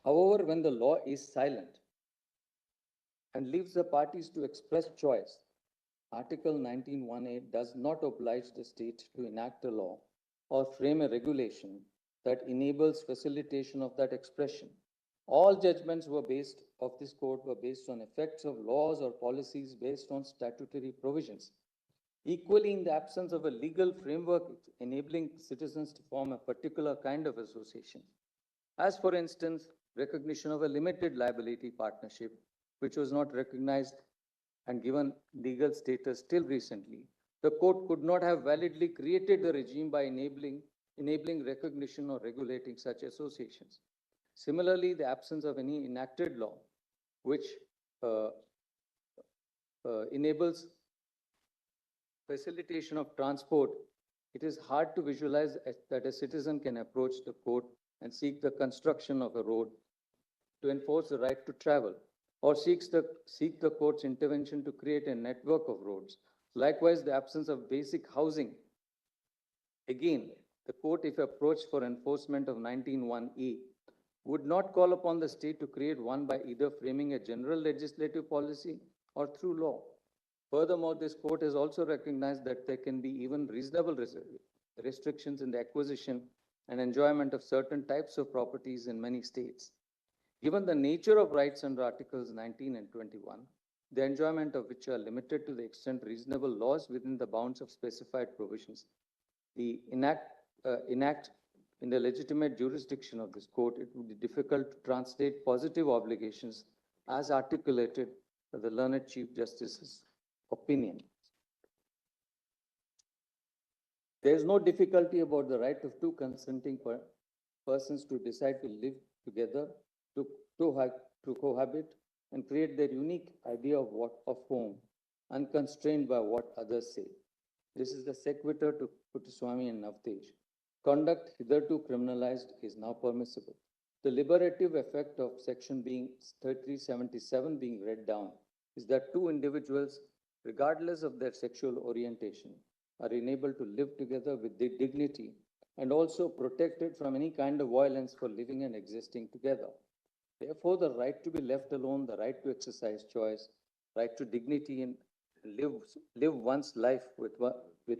However, when the law is silent and leaves the parties to express choice, Article 19(1)(a) does not oblige the state to enact a law or frame a regulation that enables facilitation of that expression. All judgments of this court were based on effects of laws or policies based on statutory provisions. Equally, in the absence of a legal framework enabling citizens to form a particular kind of association, as for instance, recognition of a limited liability partnership, which was not recognized and given legal status till recently, the court could not have validly created the regime by enabling recognition or regulating such associations. Similarly, the absence of any enacted law which enables facilitation of transport, it is hard to visualize that a citizen can approach the court and seek the construction of a road to enforce the right to travel, or seek the court's intervention to create a network of roads. Likewise, the absence of basic housing. Again, the court, if approached for enforcement of 19(1)(e), would not call upon the state to create one by either framing a general legislative policy or through law. Furthermore, this court has also recognized that there can be even reasonable restrictions in the acquisition and enjoyment of certain types of properties in many states. Given the nature of rights under Articles 19 and 21, the enjoyment of which are limited to the extent reasonable laws within the bounds of specified provisions, the enact in the legitimate jurisdiction of this court, it would be difficult to translate positive obligations as articulated by the learned Chief Justice's opinion. There is no difficulty about the right of two consenting persons to decide to live together, to cohabit, and create their unique idea of home, unconstrained by what others say. This is the sequitur to Puttaswamy and Navtej. Conduct hitherto criminalized is now permissible. The liberative effect of section 377 being read down is that two individuals, regardless of their sexual orientation, are enabled to live together with dignity and also protected from any kind of violence for living and existing together. Therefore, the right to be left alone, the right to exercise choice, right to dignity and live one's life with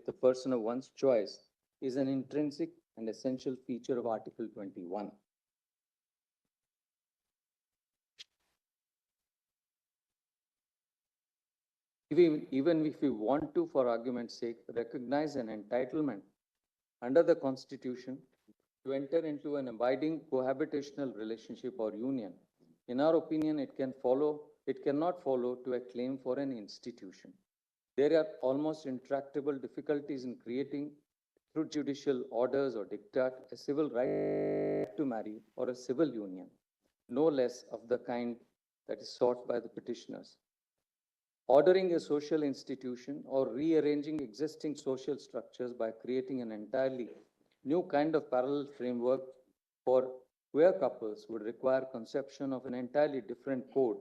the person of one's choice is an intrinsic and essential feature of Article 21. Even if we want to, for argument's sake, recognize an entitlement under the Constitution to enter into an abiding cohabitational relationship or union, in our opinion, it cannot follow to a claim for an institution. There are almost intractable difficulties in creating, through judicial orders or diktat, a civil right to marry or a civil union, no less of the kind that is sought by the petitioners. Ordering a social institution or rearranging existing social structures by creating an entirely new kind of parallel framework for queer couples would require conception of an entirely different code,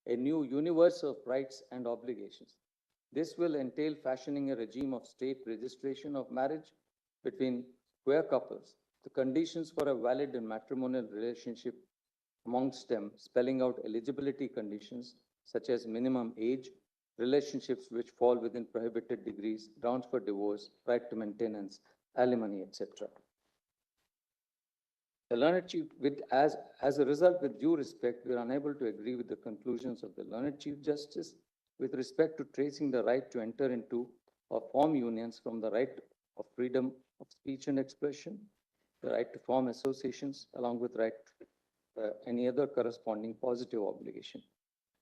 a new universe of rights and obligations. This will entail fashioning a regime of state registration of marriage between queer couples, the conditions for a valid and matrimonial relationship amongst them, spelling out eligibility conditions such as minimum age, relationships which fall within prohibited degrees, grounds for divorce, right to maintenance, alimony, etc. The learned chief, as a result, with due respect, we are unable to agree with the conclusions of the learned Chief Justice with respect to tracing the right to enter into or form unions from the right of freedom of speech and expression, the right to form associations, along with right any other corresponding positive obligation.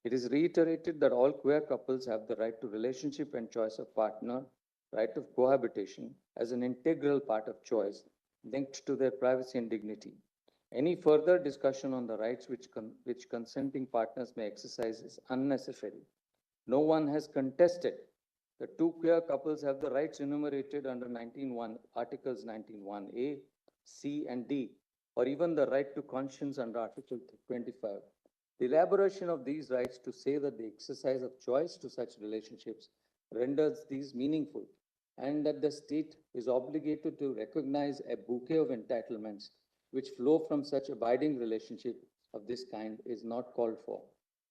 It is reiterated that all queer couples have the right to relationship and choice of partner, right of cohabitation as an integral part of choice linked to their privacy and dignity. Any further discussion on the rights which consenting partners may exercise is unnecessary. No one has contested that two queer couples have the rights enumerated under Articles 19(1)(a), C, and D, or even the right to conscience under Article 25. The elaboration of these rights to say that the exercise of choice to such relationships renders these meaningful, and that the state is obligated to recognize a bouquet of entitlements which flow from such abiding relationship of this kind is not called for.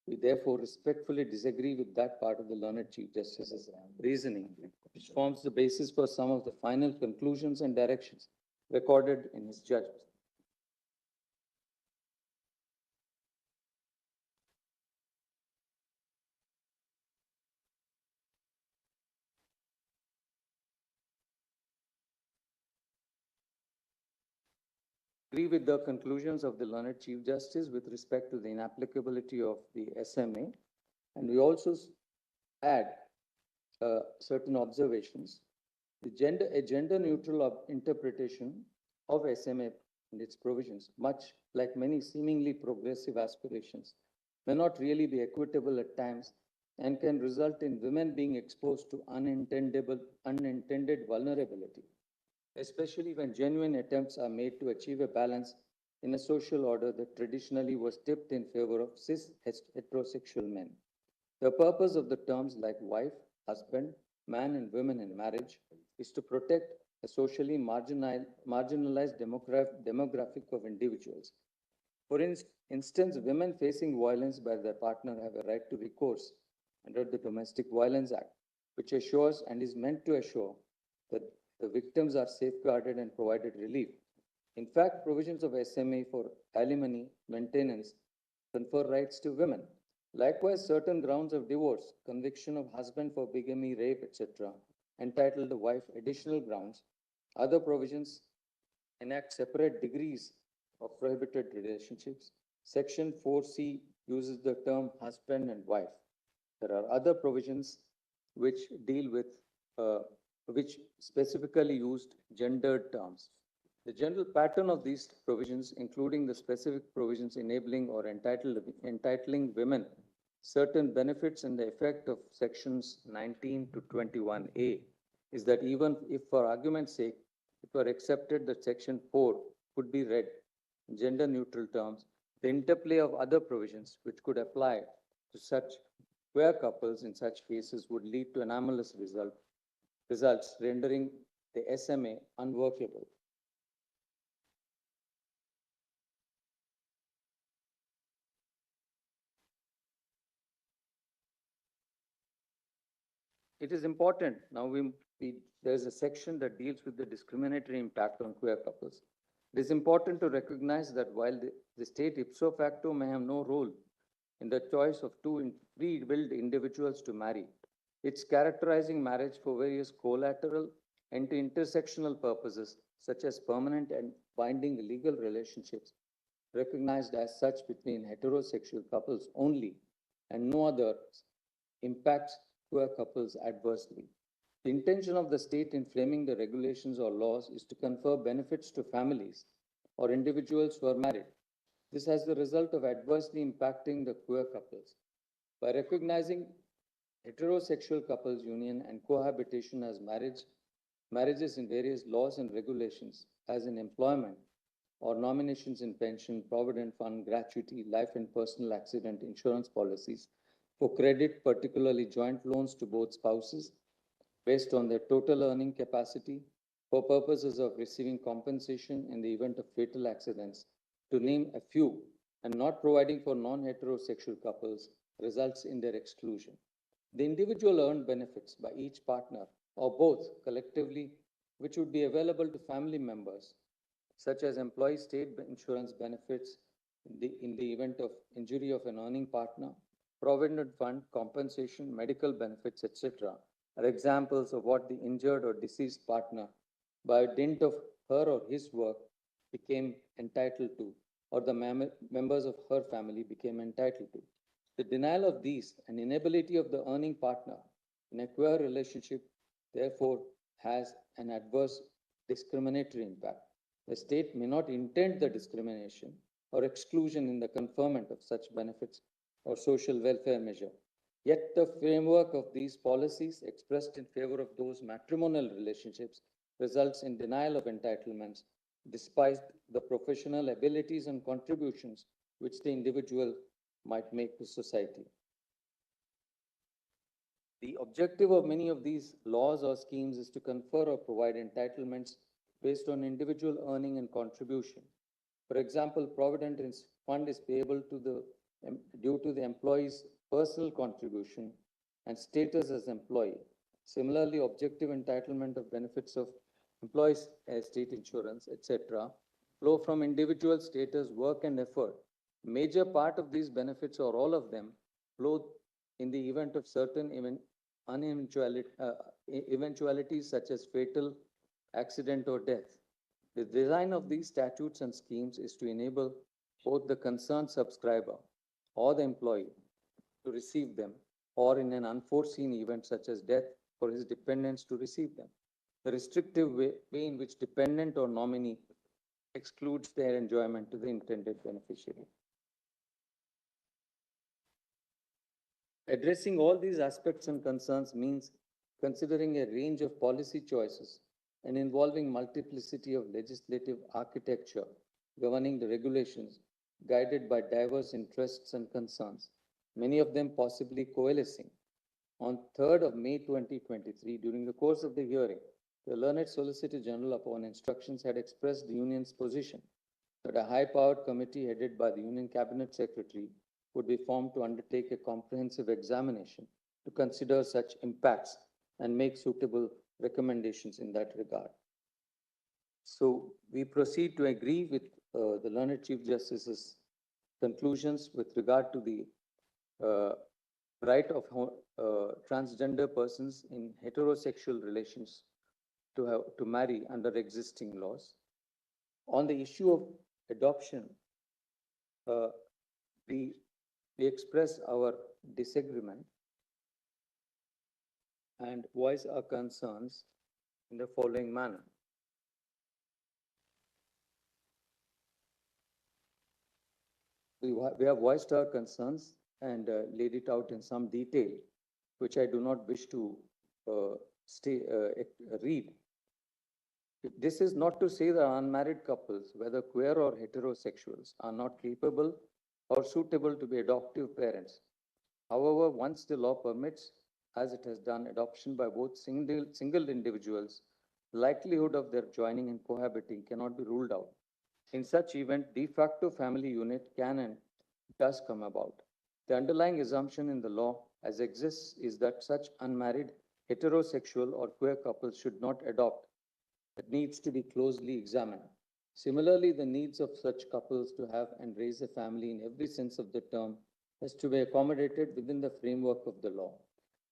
We therefore respectfully disagree with that part of the learned Chief Justice's reasoning, which forms the basis for some of the final conclusions and directions recorded in his judgment. Agree with the conclusions of the learned Chief Justice with respect to the inapplicability of the SMA, and we also add certain observations. A gender-neutral interpretation of SMA and its provisions, much like many seemingly progressive aspirations, may not really be equitable at times and can result in women being exposed to unintended vulnerability, especially when genuine attempts are made to achieve a balance in a social order that traditionally was tipped in favor of cis heterosexual men. The purpose of the terms like wife, husband, man, and women in marriage is to protect a socially marginalized demographic of individuals. For instance, women facing violence by their partner have a right to recourse under the Domestic Violence Act, which assures and is meant to assure that the victims are safeguarded and provided relief. In fact, provisions of SMA for alimony maintenance confer rights to women. Likewise, certain grounds of divorce, conviction of husband for bigamy, rape, etc., entitle the wife additional grounds. Other provisions enact separate degrees of prohibited relationships. Section 4C uses the term husband and wife. There are other provisions which deal with, which specifically used gendered terms. The general pattern of these provisions, including the specific provisions enabling or entitling women certain benefits and the effect of sections 19 to 21A, is that even if for argument's sake, it were accepted that section 4 could be read in gender neutral terms, the interplay of other provisions which could apply to such queer couples in such cases would lead to anomalous results, rendering the SMA unworkable. It is important. Now there's a section that deals with the discriminatory impact on queer couples. It is important to recognize that while the state ipso facto may have no role in the choice of two free-willed individuals to marry, it's characterizing marriage for various collateral and intersectional purposes, such as permanent and binding legal relationships, recognized as such between heterosexual couples only, and no other impacts queer couples adversely. The intention of the state in framing the regulations or laws is to confer benefits to families or individuals who are married. This has the result of adversely impacting the queer couples. By recognizing heterosexual couples union and cohabitation as marriages in various laws and regulations, as in employment or nominations in pension, provident fund, gratuity, life and personal accident insurance policies, for credit, particularly joint loans to both spouses, based on their total earning capacity, for purposes of receiving compensation in the event of fatal accidents, to name a few, and not providing for non-heterosexual couples results in their exclusion. The individual earned benefits by each partner or both collectively, which would be available to family members, such as employee state insurance benefits in the event of injury of an earning partner, provident fund, compensation, medical benefits, etc., are examples of what the injured or deceased partner, by dint of her or his work, became entitled to, or the members of her family became entitled to. The denial of these and inability of the earning partner in a queer relationship, therefore, has an adverse discriminatory impact. The state may not intend the discrimination or exclusion in the conferment of such benefits or social welfare measure. Yet the framework of these policies expressed in favor of those matrimonial relationships results in denial of entitlements despite the professional abilities and contributions which the individual might make to society. The objective of many of these laws or schemes is to confer or provide entitlements based on individual earning and contribution. For example, Provident Fund is payable due to the employee's personal contribution and status as employee. Similarly, objective entitlement of benefits of employees' state insurance, etc., flow from individual status, work, and effort. Major part of these benefits, or all of them, flow in the event of certain eventualities such as fatal accident or death. The design of these statutes and schemes is to enable both the concerned subscriber or the employee to receive them, or in an unforeseen event such as death, for his dependents to receive them. The restrictive way in which dependent or nominee excludes their enjoyment to the intended beneficiary. Addressing all these aspects and concerns means considering a range of policy choices and involving multiplicity of legislative architecture governing the regulations guided by diverse interests and concerns, many of them possibly coalescing. On 3rd of May 2023, during the course of the hearing, the learned Solicitor General, upon instructions, had expressed the Union's position that a high-powered committee headed by the Union Cabinet Secretary would be formed to undertake a comprehensive examination to consider such impacts and make suitable recommendations in that regard. So we proceed to agree with the learned Chief Justice's conclusions with regard to the right of transgender persons in heterosexual relations to marry under existing laws. On the issue of adoption, uh, we express our disagreement and voice our concerns in the following manner. We have voiced our concerns and laid it out in some detail, which I do not wish to read. This is not to say that unmarried couples, whether queer or heterosexuals, are not capable or suitable to be adoptive parents. However, once the law permits, as it has done, adoption by both single individuals, the likelihood of their joining and cohabiting cannot be ruled out. In such event, de facto family unit can and does come about. The underlying assumption in the law as exists is that such unmarried, heterosexual, or queer couples should not adopt. It needs to be closely examined. Similarly, the needs of such couples to have and raise a family in every sense of the term has to be accommodated within the framework of the law.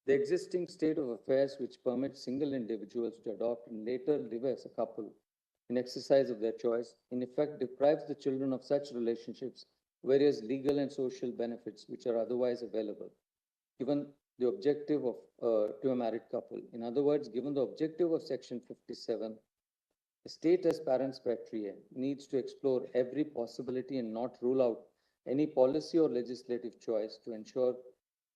The existing state of affairs which permits single individuals to adopt and later live as a couple in exercise of their choice, in effect deprives the children of such relationships various legal and social benefits which are otherwise available, given the objective of to a married couple. In other words, given the objective of Section 57, the state as parents patria needs to explore every possibility and not rule out any policy or legislative choice to ensure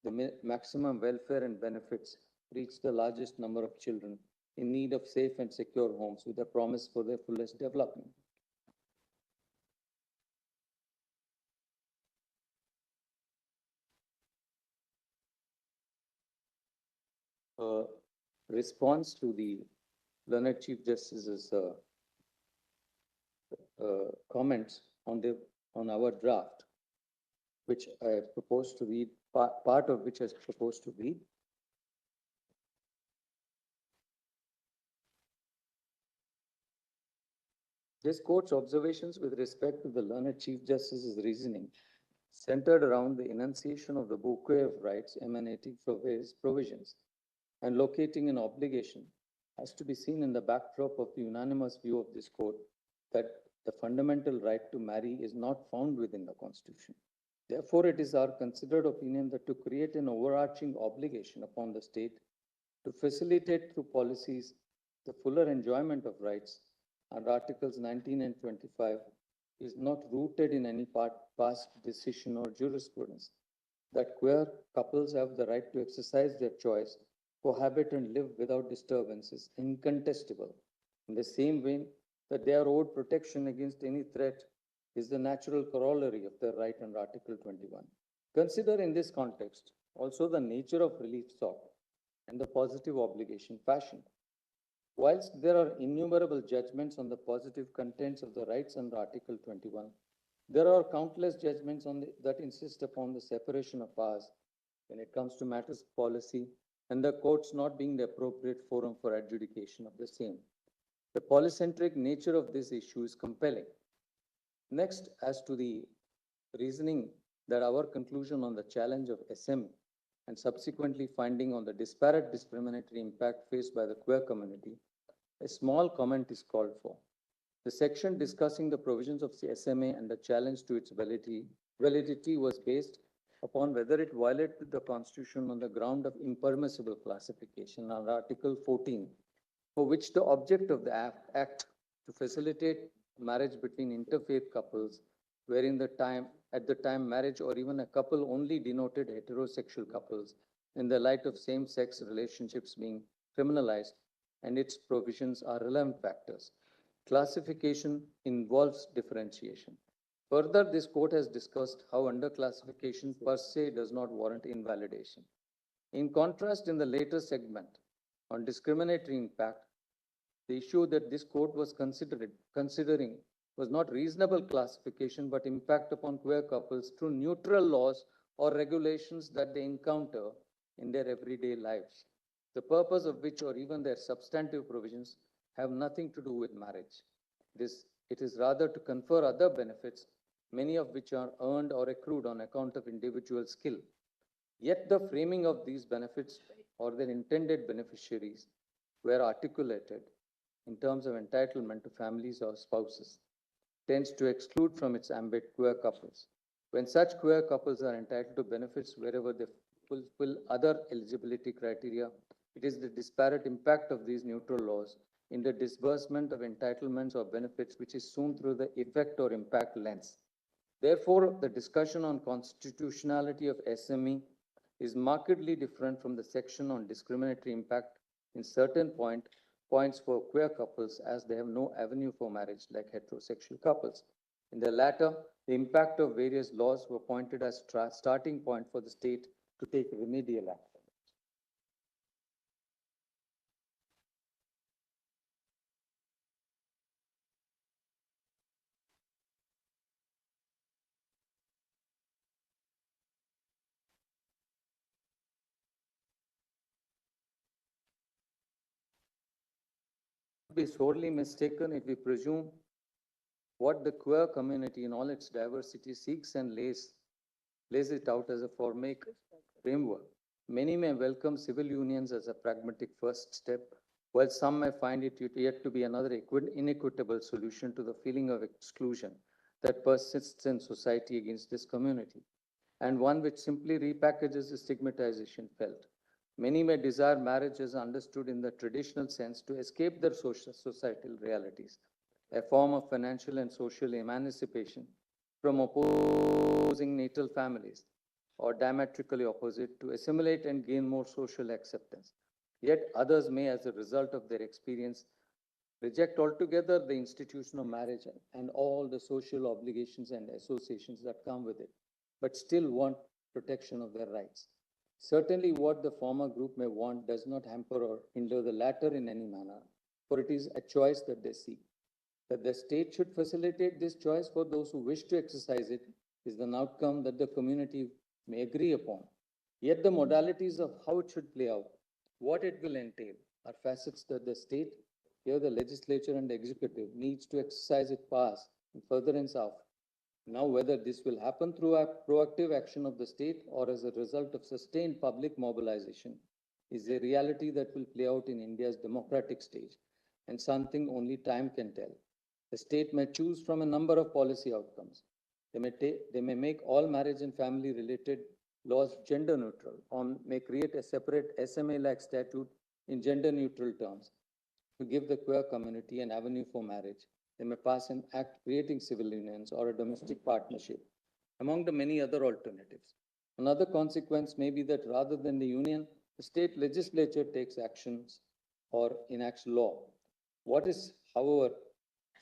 the maximum welfare and benefits reach the largest number of children in need of safe and secure homes with a promise for their fullest development. Response to the learned Chief Justice's comments on our draft, which I propose to read, part of which I propose to read. This court's observations with respect to the learned Chief Justice's reasoning centered around the enunciation of the bouquet of rights emanating from various provisions and locating an obligation has to be seen in the backdrop of the unanimous view of this court that the fundamental right to marry is not found within the Constitution. Therefore, it is our considered opinion that to create an overarching obligation upon the state to facilitate through policies the fuller enjoyment of rights under Articles 19 and 25 is not rooted in any past decision or jurisprudence. That queer couples have the right to exercise their choice, cohabit and live without disturbance is incontestable. In the same vein, that they are owed protection against any threat is the natural corollary of their right under Article 21. Consider in this context also the nature of relief sought and the positive obligation fashioned. Whilst there are innumerable judgments on the positive contents of the rights under Article 21, there are countless judgments that insist upon the separation of powers when it comes to matters of policy and the courts not being the appropriate forum for adjudication of the same. The polycentric nature of this issue is compelling. Next, as to the reasoning that our conclusion on the challenge of SM and subsequently finding on the disparate discriminatory impact faced by the queer community, a small comment is called for. The section discussing the provisions of the SMA and the challenge to its validity was based upon whether it violated the Constitution on the ground of impermissible classification under Article 14, for which the object of the act to facilitate marriage between interfaith couples wherein at the time marriage or even a couple only denoted heterosexual couples in the light of same-sex relationships being criminalized, and its provisions are relevant factors. Classification involves differentiation. Further, this court has discussed how underclassification per se does not warrant invalidation. In contrast, in the later segment on discriminatory impact, the issue that this court was considering was not reasonable classification, but impact upon queer couples through neutral laws or regulations that they encounter in their everyday lives, the purpose of which or even their substantive provisions have nothing to do with marriage. It is rather to confer other benefits, many of which are earned or accrued on account of individual skill. Yet the framing of these benefits or their intended beneficiaries were articulated in terms of entitlement to families or spouses, tends to exclude from its ambit queer couples. When such queer couples are entitled to benefits wherever they fulfill other eligibility criteria, it is the disparate impact of these neutral laws in the disbursement of entitlements or benefits which is seen through the effect or impact lens. Therefore, the discussion on constitutionality of SME is markedly different from the section on discriminatory impact in certain points for queer couples, as they have no avenue for marriage like heterosexual couples. In the latter, the impact of various laws were pointed as starting point for the state to take remedial action. Be sorely mistaken if we presume what the queer community in all its diversity seeks and lays it out as a formaic framework. Many may welcome civil unions as a pragmatic first step, while some may find it yet to be another inequitable solution to the feeling of exclusion that persists in society against this community, and one which simply repackages the stigmatization felt. Many may desire marriage as understood in the traditional sense to escape their societal realities, a form of financial and social emancipation from opposing natal families, or diametrically opposite, to assimilate and gain more social acceptance. Yet others may, as a result of their experience, reject altogether the institution of marriage and all the social obligations and associations that come with it, but still want protection of their rights. Certainly, what the former group may want does not hamper or hinder the latter in any manner, for it is a choice that they seek. That the state should facilitate this choice for those who wish to exercise it is an outcome that the community may agree upon. Yet the modalities of how it should play out, what it will entail, are facets that the state, here the legislature and the executive, needs to exercise its powers in furtherance of. Now, whether this will happen through a proactive action of the state or as a result of sustained public mobilization is a reality that will play out in India's democratic stage, and something only time can tell. The state may choose from a number of policy outcomes. They may make all marriage and family related laws gender neutral, or may create a separate SMA-like statute in gender neutral terms to give the queer community an avenue for marriage. They may pass an act creating civil unions or a domestic partnership, among the many other alternatives. Another consequence may be that rather than the union, the state legislature takes actions or enacts law. What is, however,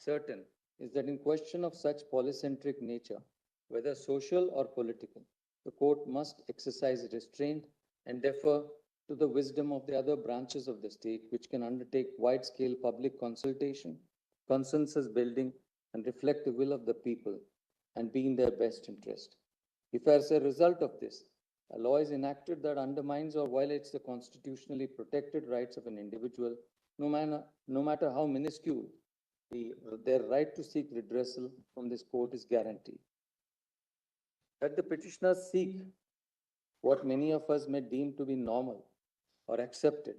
certain is that in question of such polycentric nature, whether social or political, the court must exercise restraint and defer to the wisdom of the other branches of the state, which can undertake wide-scale public consultation, consensus building, and reflect the will of the people and be in their best interest. If as a result of this, a law is enacted that undermines or violates the constitutionally protected rights of an individual, no matter how minuscule, their right to seek redressal from this court is guaranteed. That the petitioners seek what many of us may deem to be normal or accepted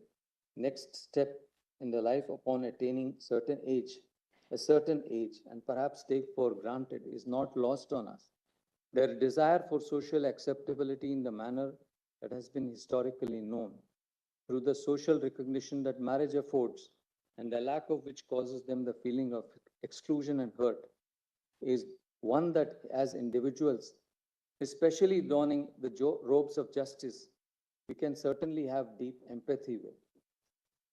next step in the life upon attaining a certain age, and perhaps take for granted, is not lost on us. Their desire for social acceptability in the manner that has been historically known, through the social recognition that marriage affords, and the lack of which causes them the feeling of exclusion and hurt, is one that as individuals, especially donning the robes of justice, we can certainly have deep empathy with.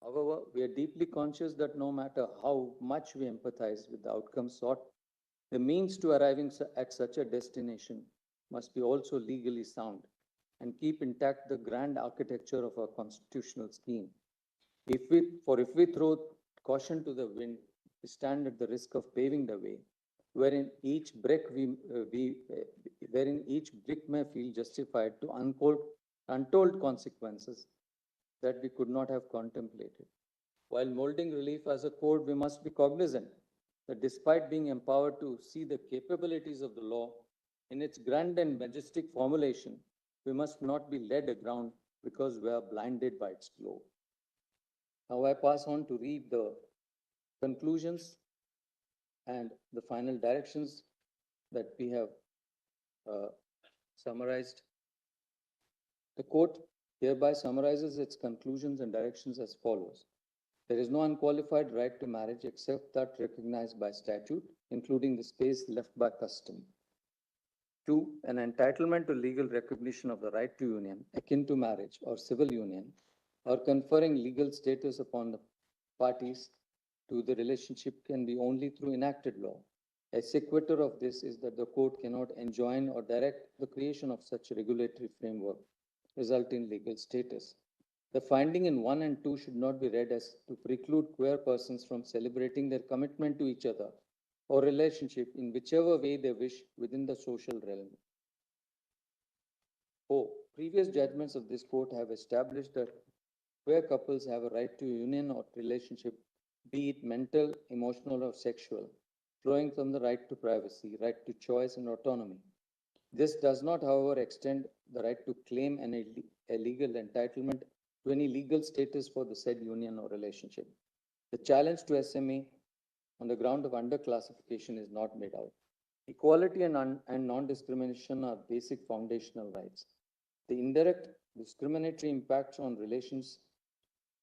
However, we are deeply conscious that no matter how much we empathize with the outcome sought, the means to arriving at such a destination must be also legally sound and keep intact the grand architecture of our constitutional scheme. If we throw caution to the wind, we stand at the risk of paving the way, wherein each brick may feel justified to untold consequences that we could not have contemplated. While molding relief as a code, we must be cognizant that despite being empowered to see the capabilities of the law in its grand and majestic formulation, we must not be led aground because we are blinded by its glow. Now I pass on to read the conclusions and the final directions that we have summarized. The court hereby summarizes its conclusions and directions as follows. There is no unqualified right to marriage except that recognized by statute, including the space left by custom. 2. An entitlement to legal recognition of the right to union, akin to marriage or civil union, or conferring legal status upon the parties to the relationship can be only through enacted law. A sequitur of this is that the court cannot enjoin or direct the creation of such regulatory framework, resulting in legal status. The finding in 1 and 2 should not be read as to preclude queer persons from celebrating their commitment to each other or relationship in whichever way they wish within the social realm. 4. Previous judgments of this court have established that queer couples have a right to union or relationship, be it mental, emotional, or sexual, flowing from the right to privacy, right to choice, and autonomy. This does not, however, extend the right to claim a legal entitlement to any legal status for the said union or relationship. The challenge to SMA on the ground of underclassification is not made out. Equality and non-discrimination are basic foundational rights. The indirect discriminatory impacts on relations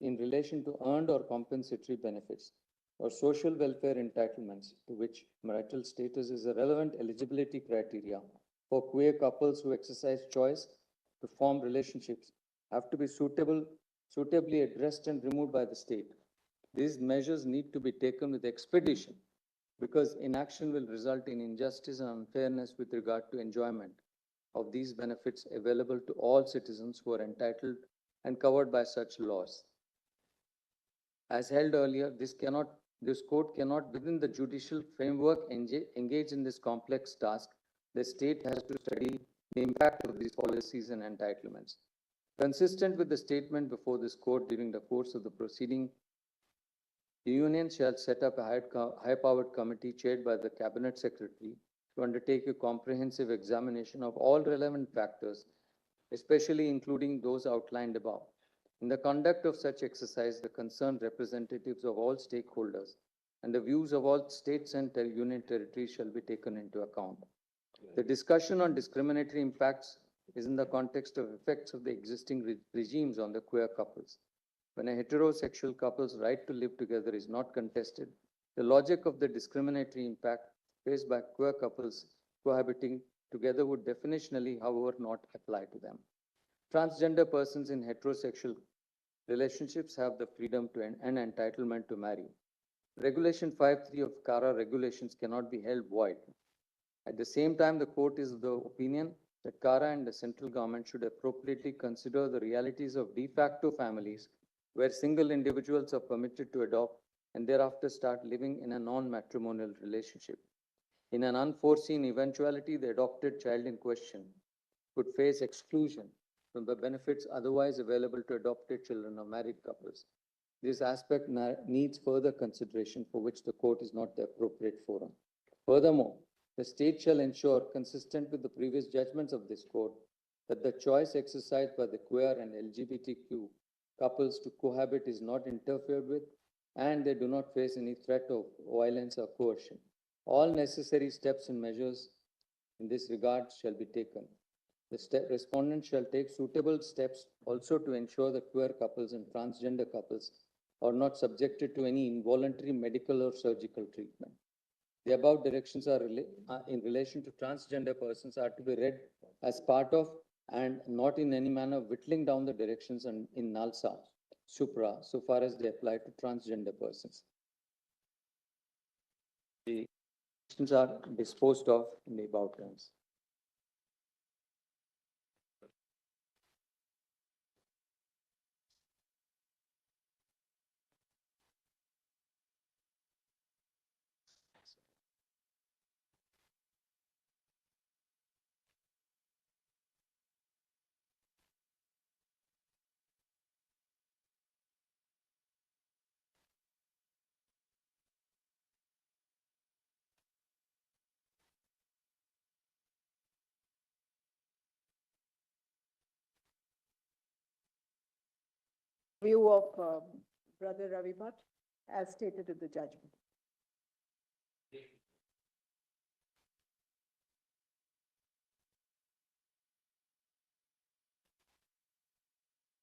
in relation to earned or compensatory benefits or social welfare entitlements to which marital status is a relevant eligibility criteria for queer couples who exercise choice to form relationships have to be suitably addressed and removed by the state. These measures need to be taken with expedition because inaction will result in injustice and unfairness with regard to enjoyment of these benefits available to all citizens who are entitled and covered by such laws. As held earlier, this court cannot, within the judicial framework, engage in this complex task. The state has to study the impact of these policies and entitlements. Consistent with the statement before this court during the course of the proceeding, the union shall set up a high-powered committee chaired by the Cabinet Secretary to undertake a comprehensive examination of all relevant factors, especially including those outlined above. In the conduct of such exercise, the concerned representatives of all stakeholders and the views of all states and union territories shall be taken into account. The discussion on discriminatory impacts is in the context of effects of the existing regimes on the queer couples. When a heterosexual couple's right to live together is not contested, the logic of the discriminatory impact faced by queer couples cohabiting together would definitionally, however, not apply to them. Transgender persons in heterosexual relationships have the freedom to and entitlement to marry. Regulation 5.3 of CARA regulations cannot be held void. At the same time, the court is of the opinion that CARA and the central government should appropriately consider the realities of de facto families where single individuals are permitted to adopt and thereafter start living in a non-matrimonial relationship. In an unforeseen eventuality, the adopted child in question could face exclusion from the benefits otherwise available to adopted children of married couples. This aspect needs further consideration for which the court is not the appropriate forum. Furthermore, the state shall ensure, consistent with the previous judgments of this court, that the choice exercised by the queer and LGBTQ couples to cohabit is not interfered with and they do not face any threat of violence or coercion. All necessary steps and measures in this regard shall be taken. The respondent shall take suitable steps also to ensure that queer couples and transgender couples are not subjected to any involuntary medical or surgical treatment. The above directions are in relation to transgender persons are to be read as part of and not in any manner whittling down the directions and in Nalsa, Supra, so far as they apply to transgender persons. The directions are disposed of in the above terms. View of Brother Ravi Bhatt as stated in the judgment.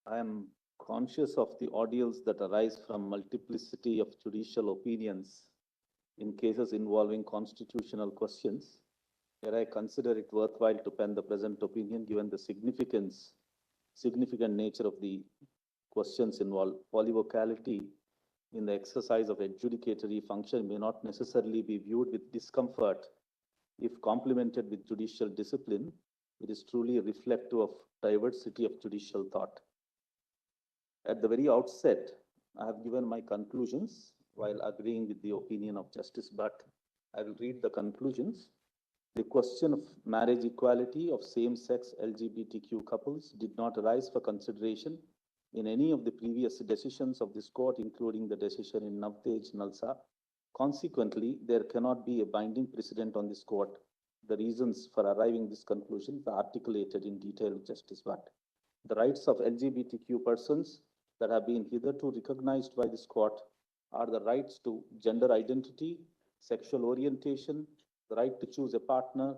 I am conscious of the ordeals that arise from multiplicity of judicial opinions in cases involving constitutional questions. Here I consider it worthwhile to pen the present opinion given the significant nature of the questions involved. Polyvocality in the exercise of adjudicatory function may not necessarily be viewed with discomfort if complemented with judicial discipline. It is truly reflective of diversity of judicial thought. At the very outset, I have given my conclusions while agreeing with the opinion of Justice Bhatt. I will read the conclusions. The question of marriage equality of same-sex LGBTQ couples did not arise for consideration in any of the previous decisions of this court, including the decision in Navtej Nalsa. Consequently, there cannot be a binding precedent on this court. The reasons for arriving this conclusion are articulated in detail with Justice Bhatt. The rights of LGBTQ persons that have been hitherto recognized by this court are the rights to gender identity, sexual orientation, the right to choose a partner,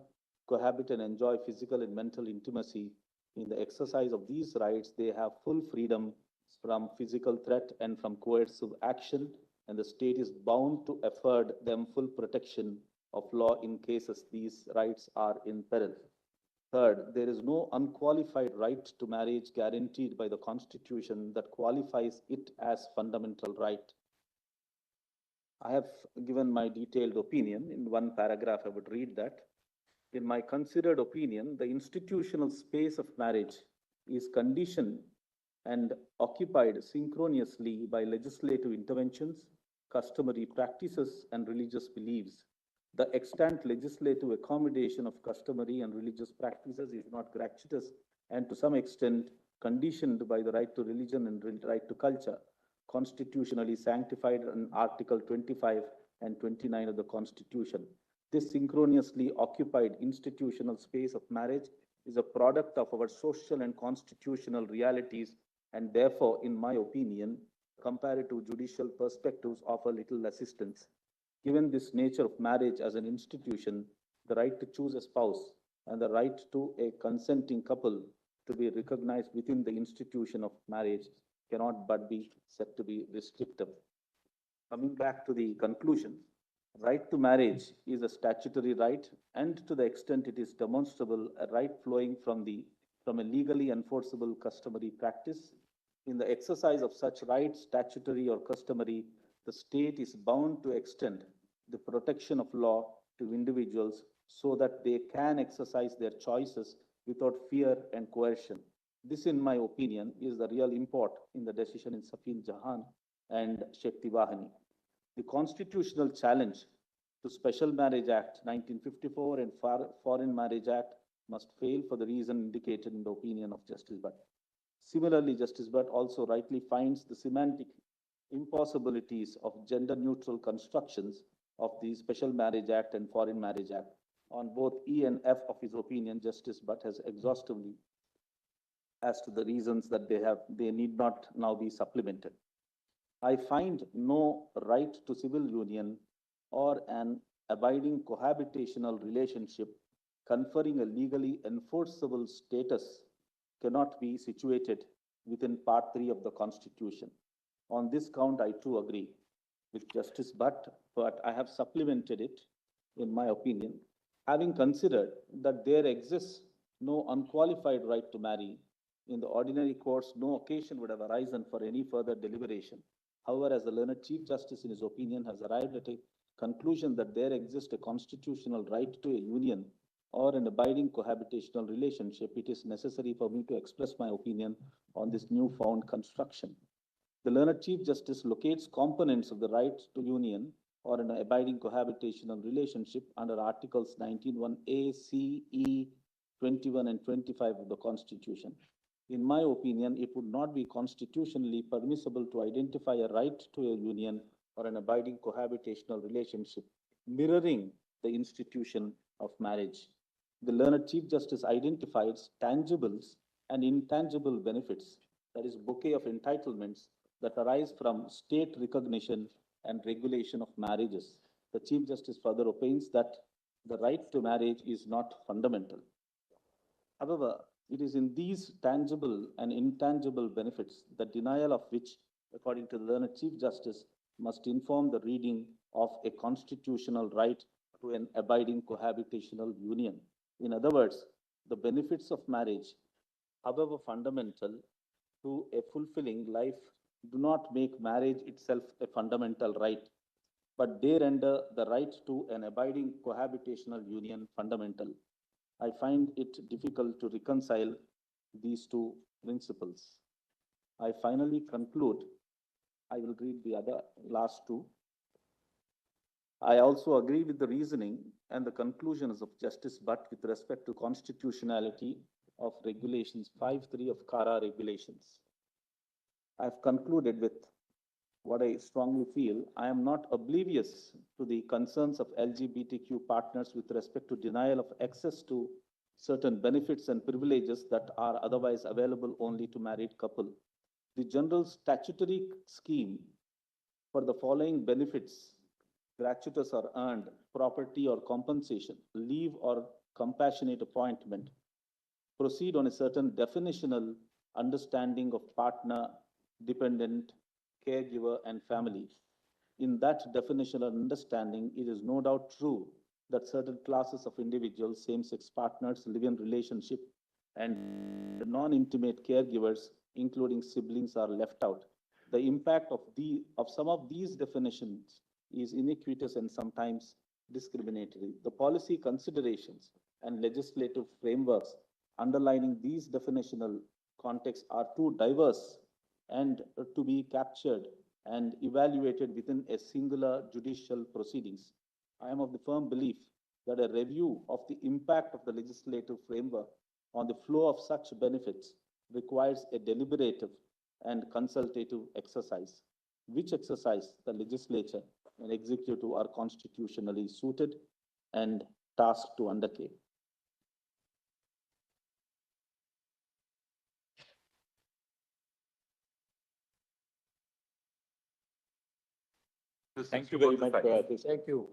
cohabit and enjoy physical and mental intimacy. In the exercise of these rights, they have full freedom from physical threat and from coercive action, and the state is bound to afford them full protection of law in cases these rights are in peril. Third, there is no unqualified right to marriage guaranteed by the Constitution that qualifies it as fundamental right. I have given my detailed opinion. In one paragraph, I would read that. In my considered opinion, the institutional space of marriage is conditioned and occupied synchronously by legislative interventions, customary practices, and religious beliefs. The extant legislative accommodation of customary and religious practices is not gratuitous and to some extent conditioned by the right to religion and right to culture, constitutionally sanctified in Article 25 and 29 of the Constitution. This synchronously occupied institutional space of marriage is a product of our social and constitutional realities, and therefore, in my opinion, compared to judicial perspectives, offer little assistance. Given this nature of marriage as an institution, the right to choose a spouse and the right to a consenting couple to be recognized within the institution of marriage cannot but be said to be restrictive. Coming back to the conclusion, right to marriage is a statutory right, and to the extent it is demonstrable, a right flowing from a legally enforceable customary practice. In the exercise of such rights, statutory or customary, the state is bound to extend the protection of law to individuals so that they can exercise their choices without fear and coercion. This, in my opinion, is the real import in the decision in Safin Jahan and Shakti Vahani. The constitutional challenge to Special Marriage Act 1954 and Foreign Marriage Act must fail for the reason indicated in the opinion of Justice Bhatt. Similarly, Justice Bhatt also rightly finds the semantic impossibilities of gender-neutral constructions of the Special Marriage Act and Foreign Marriage Act. On both E and F of his opinion, Justice Bhatt has exhaustively as to the reasons that they need not now be supplemented. I find no right to civil union or an abiding cohabitational relationship conferring a legally enforceable status cannot be situated within Part 3 of the Constitution. On this count, I too agree with Justice Bhatt, but I have supplemented it in my opinion, having considered that there exists no unqualified right to marry, in the ordinary course, no occasion would have arisen for any further deliberation. However, as the learned Chief Justice in his opinion has arrived at a conclusion that there exists a constitutional right to a union or an abiding cohabitational relationship, it is necessary for me to express my opinion on this newfound construction. The learned Chief Justice locates components of the right to union or an abiding cohabitational relationship under Articles 19(1)(a), C, E, 21 and 25 of the Constitution. In my opinion, it would not be constitutionally permissible to identify a right to a union or an abiding cohabitational relationship mirroring the institution of marriage. The learned Chief Justice identifies tangibles and intangible benefits, that is, bouquet of entitlements that arise from state recognition and regulation of marriages. The Chief Justice further opines that the right to marriage is not fundamental. However, it is in these tangible and intangible benefits, the denial of which, according to the learned Chief Justice, must inform the reading of a constitutional right to an abiding cohabitational union. In other words, the benefits of marriage, however fundamental to a fulfilling life, do not make marriage itself a fundamental right, but they render the right to an abiding cohabitational union fundamental. I find it difficult to reconcile these two principles. I finally conclude, I will read the last two. I also agree with the reasoning and the conclusions of Justice Butt with respect to constitutionality of regulations 5(3) of CARA regulations. I have concluded with what I strongly feel. I am not oblivious to the concerns of LGBTQ partners with respect to denial of access to certain benefits and privileges that are otherwise available only to married couple. The general statutory scheme for the following benefits, gratuitous or earned, property or compensation, leave or compassionate appointment, proceed on a certain definitional understanding of partner, dependent, caregiver, and family. In that definitional understanding, it is no doubt true that certain classes of individuals, same-sex partners, live in relationship, and non-intimate caregivers, including siblings, are left out. The impact of some of these definitions is iniquitous and sometimes discriminatory. The policy considerations and legislative frameworks underlining these definitional contexts are too diverse and to be captured and evaluated within a singular judicial proceedings. I am of the firm belief that a review of the impact of the legislative framework on the flow of such benefits requires a deliberative and consultative exercise, which exercise the legislature and executive are constitutionally suited and tasked to undertake. Thank you very much. Thank you.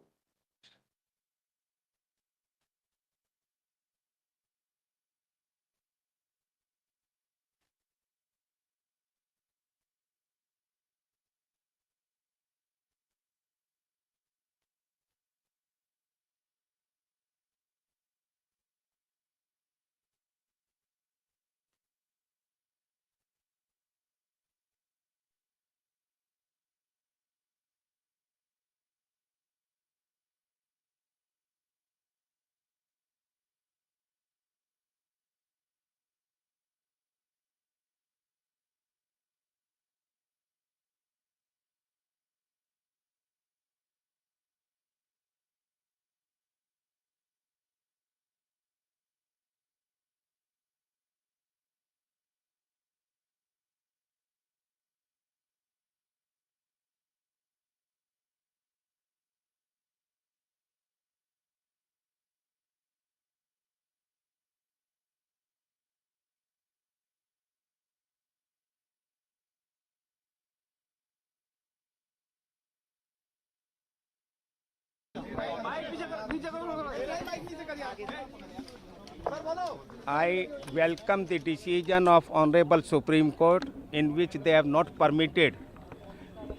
I welcome the decision of Honorable Supreme Court in which they have not permitted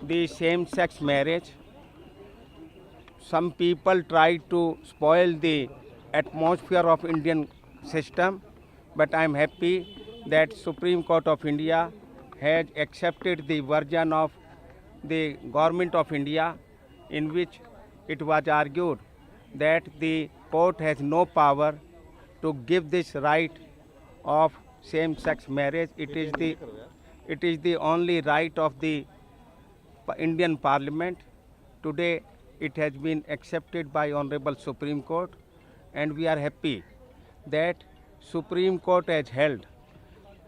the same-sex marriage. some people try to spoil the atmosphere of Indian system, but I am happy that Supreme Court of India has accepted the version of the Government of India in which it was argued that the court has no power to give this right of same-sex marriage. It is the only right of the Indian Parliament. Today it has been accepted by Honorable Supreme Court, and we are happy that Supreme Court has held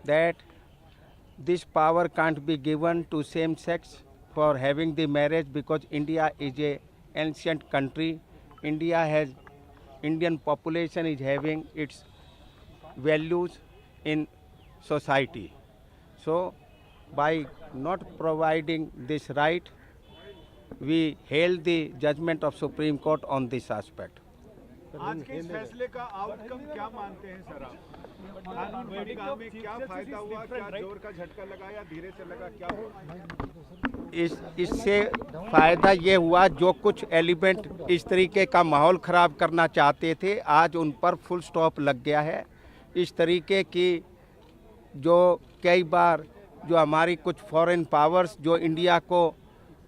that this power can't be given to same sex for having the marriage because India is a ancient country. Indian population is having its values in society. So by not providing this right, we hail the judgment of Supreme Court on this aspect. आज के इस फैसले का outcome क्या मानते हैं sir आप? कानून बनने में क्या फायदा हुआ, क्या जोर का झटका लगा या धीरे से लगा, क्या हुआ? इससे फायदा ये हुआ जो कुछ एलिमेंट इस तरीके का माहौल खराब करना चाहते थे, आज उन पर फुल स्टॉप लग गया है। इस तरीके की जो कई बार जो हमारी कुछ फॉरेन पावर्स जो इंडिया को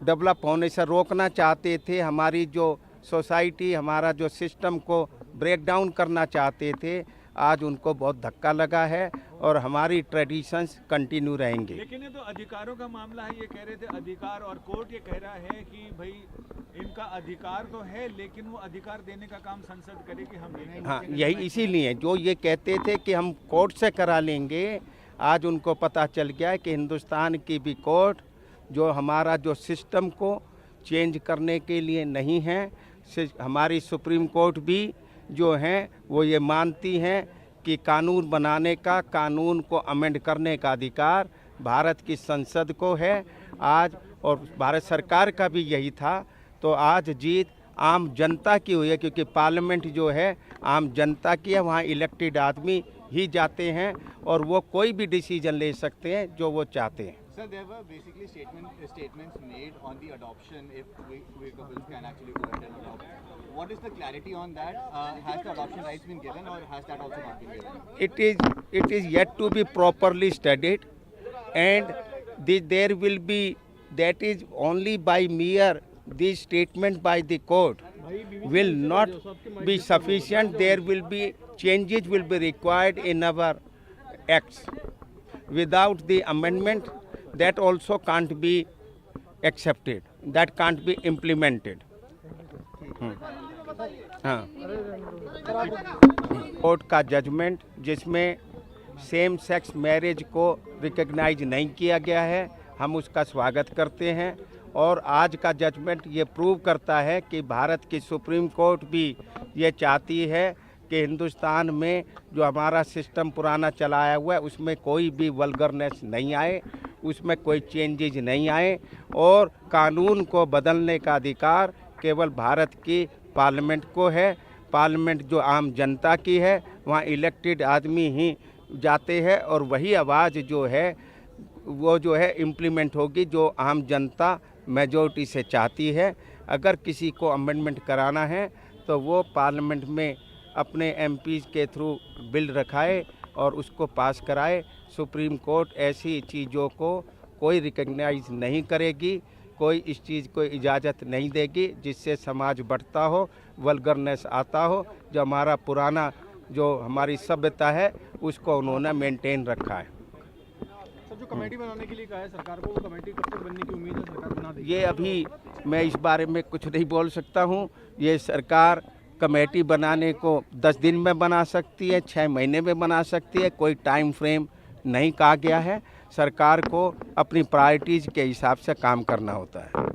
डेवलप होने से रोकना चाहते थे, हमारी जो सोसाइटी, हमारा जो सिस्टम को ब्रेक डाउन करना चाहते थे, आज उनको बहुत धक्का लगा है और हमारी ट्रेडिशंस कंटिन्यू रहेंगे। लेकिन ये तो अधिकारों का मामला है, ये कह रहे थे अधिकार, और कोर्ट ये कह रहा है कि भाई इनका अधिकार तो है लेकिन वो अधिकार देने का काम संसद करेगी, हम नहीं। हाँ, यही इसीलिए जो ये कहते थे कि हम कोर्ट से करा लेंगे, आज उनको पता चल गया है कि हिंदुस्तान की भी कोर्ट जो हमारा जो सिस्टम को चेंज करने के लिए नहीं है, हमारी सुप्रीम कोर्ट भी जो हैं वो ये मानती हैं कि कानून बनाने का, कानून को अमेंड करने का अधिकार भारत की संसद को है आज, और भारत सरकार का भी यही था। तो आज जीत आम जनता की हुई है, क्योंकि पार्लियामेंट जो है आम जनता की है, वहाँ इलेक्टेड आदमी ही जाते हैं और वो कोई भी डिसीजन ले सकते हैं जो वो चाहते हैं। Sir, there were basically statements made on the adoption, if we couples can actually go ahead and adopt. What is the clarity on that? Has the adoption rights been given, or has that also not been given? It is yet to be properly studied, and there will be, that is only by mere this statement by the court will not be sufficient. There will be changes will be required in our acts. Without the amendment, that also can't be accepted, that can't be implemented. हाँ, court का judgement जिसमें same sex marriage को recognise नहीं किया गया है, हम उसका स्वागत करते हैं। और आज का जजमेंट ये प्रूव करता है कि भारत की सुप्रीम कोर्ट भी ये चाहती है कि हिंदुस्तान में जो हमारा सिस्टम पुराना चलाया हुआ है उसमें कोई भी वल्गरनेस नहीं आए, उसमें कोई चेंजेज नहीं आए, और कानून को बदलने का अधिकार केवल भारत की पार्लियामेंट को है। पार्लियामेंट जो आम जनता की है, वहाँ इलेक्टेड आदमी ही जाते हैं और वही आवाज़ जो है वो जो है इम्प्लीमेंट होगी जो आम जनता मेजॉरिटी से चाहती है। अगर किसी को अमेंडमेंट कराना है तो वो पार्लियामेंट में अपने एमपीज़ के थ्रू बिल रखाए और उसको पास कराए। सुप्रीम कोर्ट ऐसी चीज़ों को कोई रिकग्नाइज नहीं करेगी, कोई इस चीज़ को इजाज़त नहीं देगी जिससे समाज बढ़ता हो, वल्गरनेस आता हो। जो हमारा पुराना जो हमारी सभ्यता है उसको उन्होंने मेंटेन रखा है। सर, जो कमेटी बनाने के लिए कहा है सरकार को, वो कमेटी कब तक बनने की उम्मीद है, सरकार बना देगी? ये अभी मैं इस बारे में कुछ नहीं बोल सकता हूँ। ये सरकार कमेटी बनाने को 10 दिन में बना सकती है, 6 महीने में बना सकती है, कोई टाइम फ्रेम नहीं कहा गया है। सरकार को अपनी प्रायोरिटीज़ के हिसाब से काम करना होता है।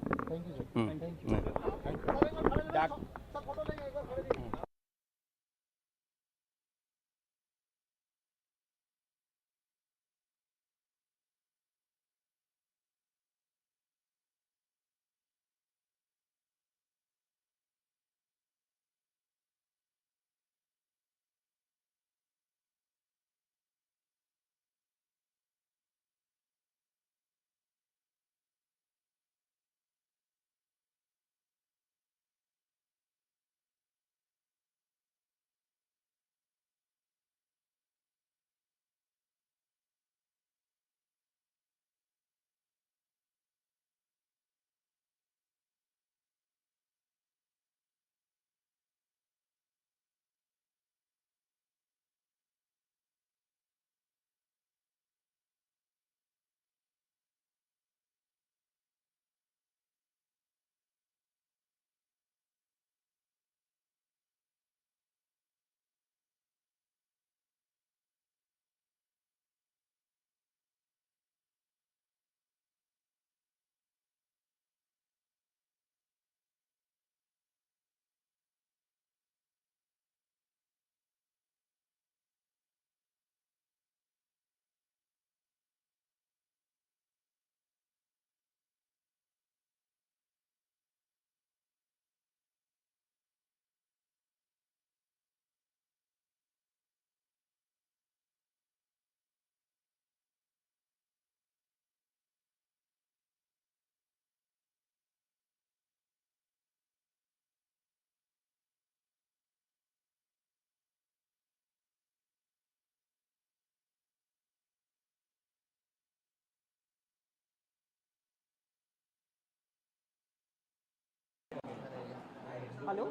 Hello?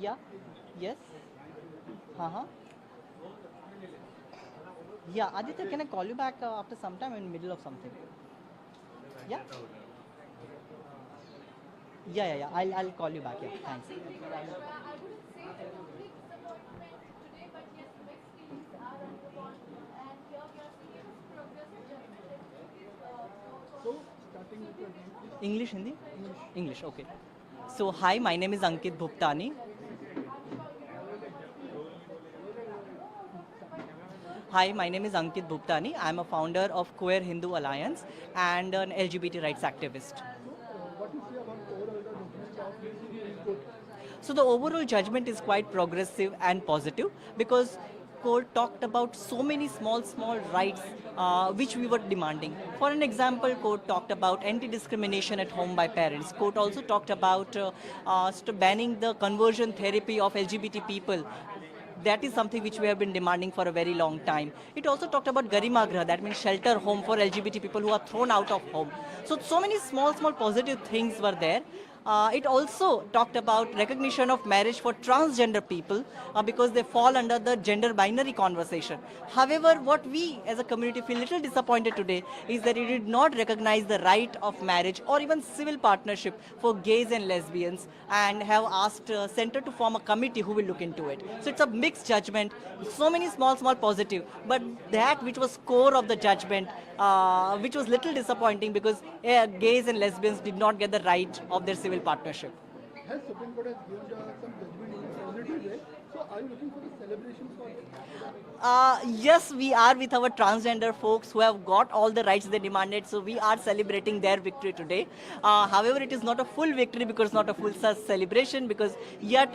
Yeah? Yes? Uh-huh. Yeah, Aditya, can I call you back after some time? I'm in the middle of something. Yeah? Yeah. I'll call you back. Yeah, thanks. English, Hindi? English, okay. So, hi, my name is Ankit Bhuptani. Hi, my name is Ankit Bhuptani. I'm a founder of Queer Hindu Alliance and an LGBT rights activist. So the overall judgment is quite progressive and positive because court talked about so many small rights which we were demanding. For an example, court talked about anti-discrimination at home by parents. Court also talked about banning the conversion therapy of LGBT people. That is something which we have been demanding for a very long time. It also talked about Garima Graha, that means shelter home for LGBT people who are thrown out of home. So many small positive things were there. It also talked about recognition of marriage for transgender people because they fall under the gender binary conversation. However, what we as a community feel little disappointed today is that it did not recognize the right of marriage or even civil partnership for gays and lesbians and have asked Center to form a committee who will look into it. So it's a mixed judgment, so many small positive, but that which was core of the judgment, which was little disappointing because gays and lesbians did not get the right of their civil partnership. Has Supreme Court has given some judgment in a positive way? So are you looking for the celebrations for it? Yes, we are with our transgender folks who have got all the rights they demanded. So we are celebrating their victory today. However, it is not a full victory because not a full celebration because yet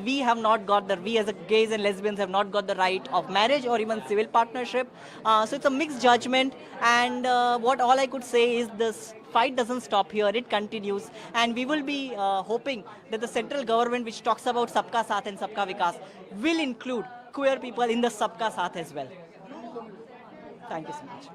we have not got we as a gays and lesbians have not got the right of marriage or even civil partnership. So it's a mixed judgment. And what all I could say is this fight doesn't stop here, it continues, and we will be hoping that the central government, which talks about Sabka Saath and Sabka Vikas, will include queer people in the Sabka Saath as well. Thank you so much.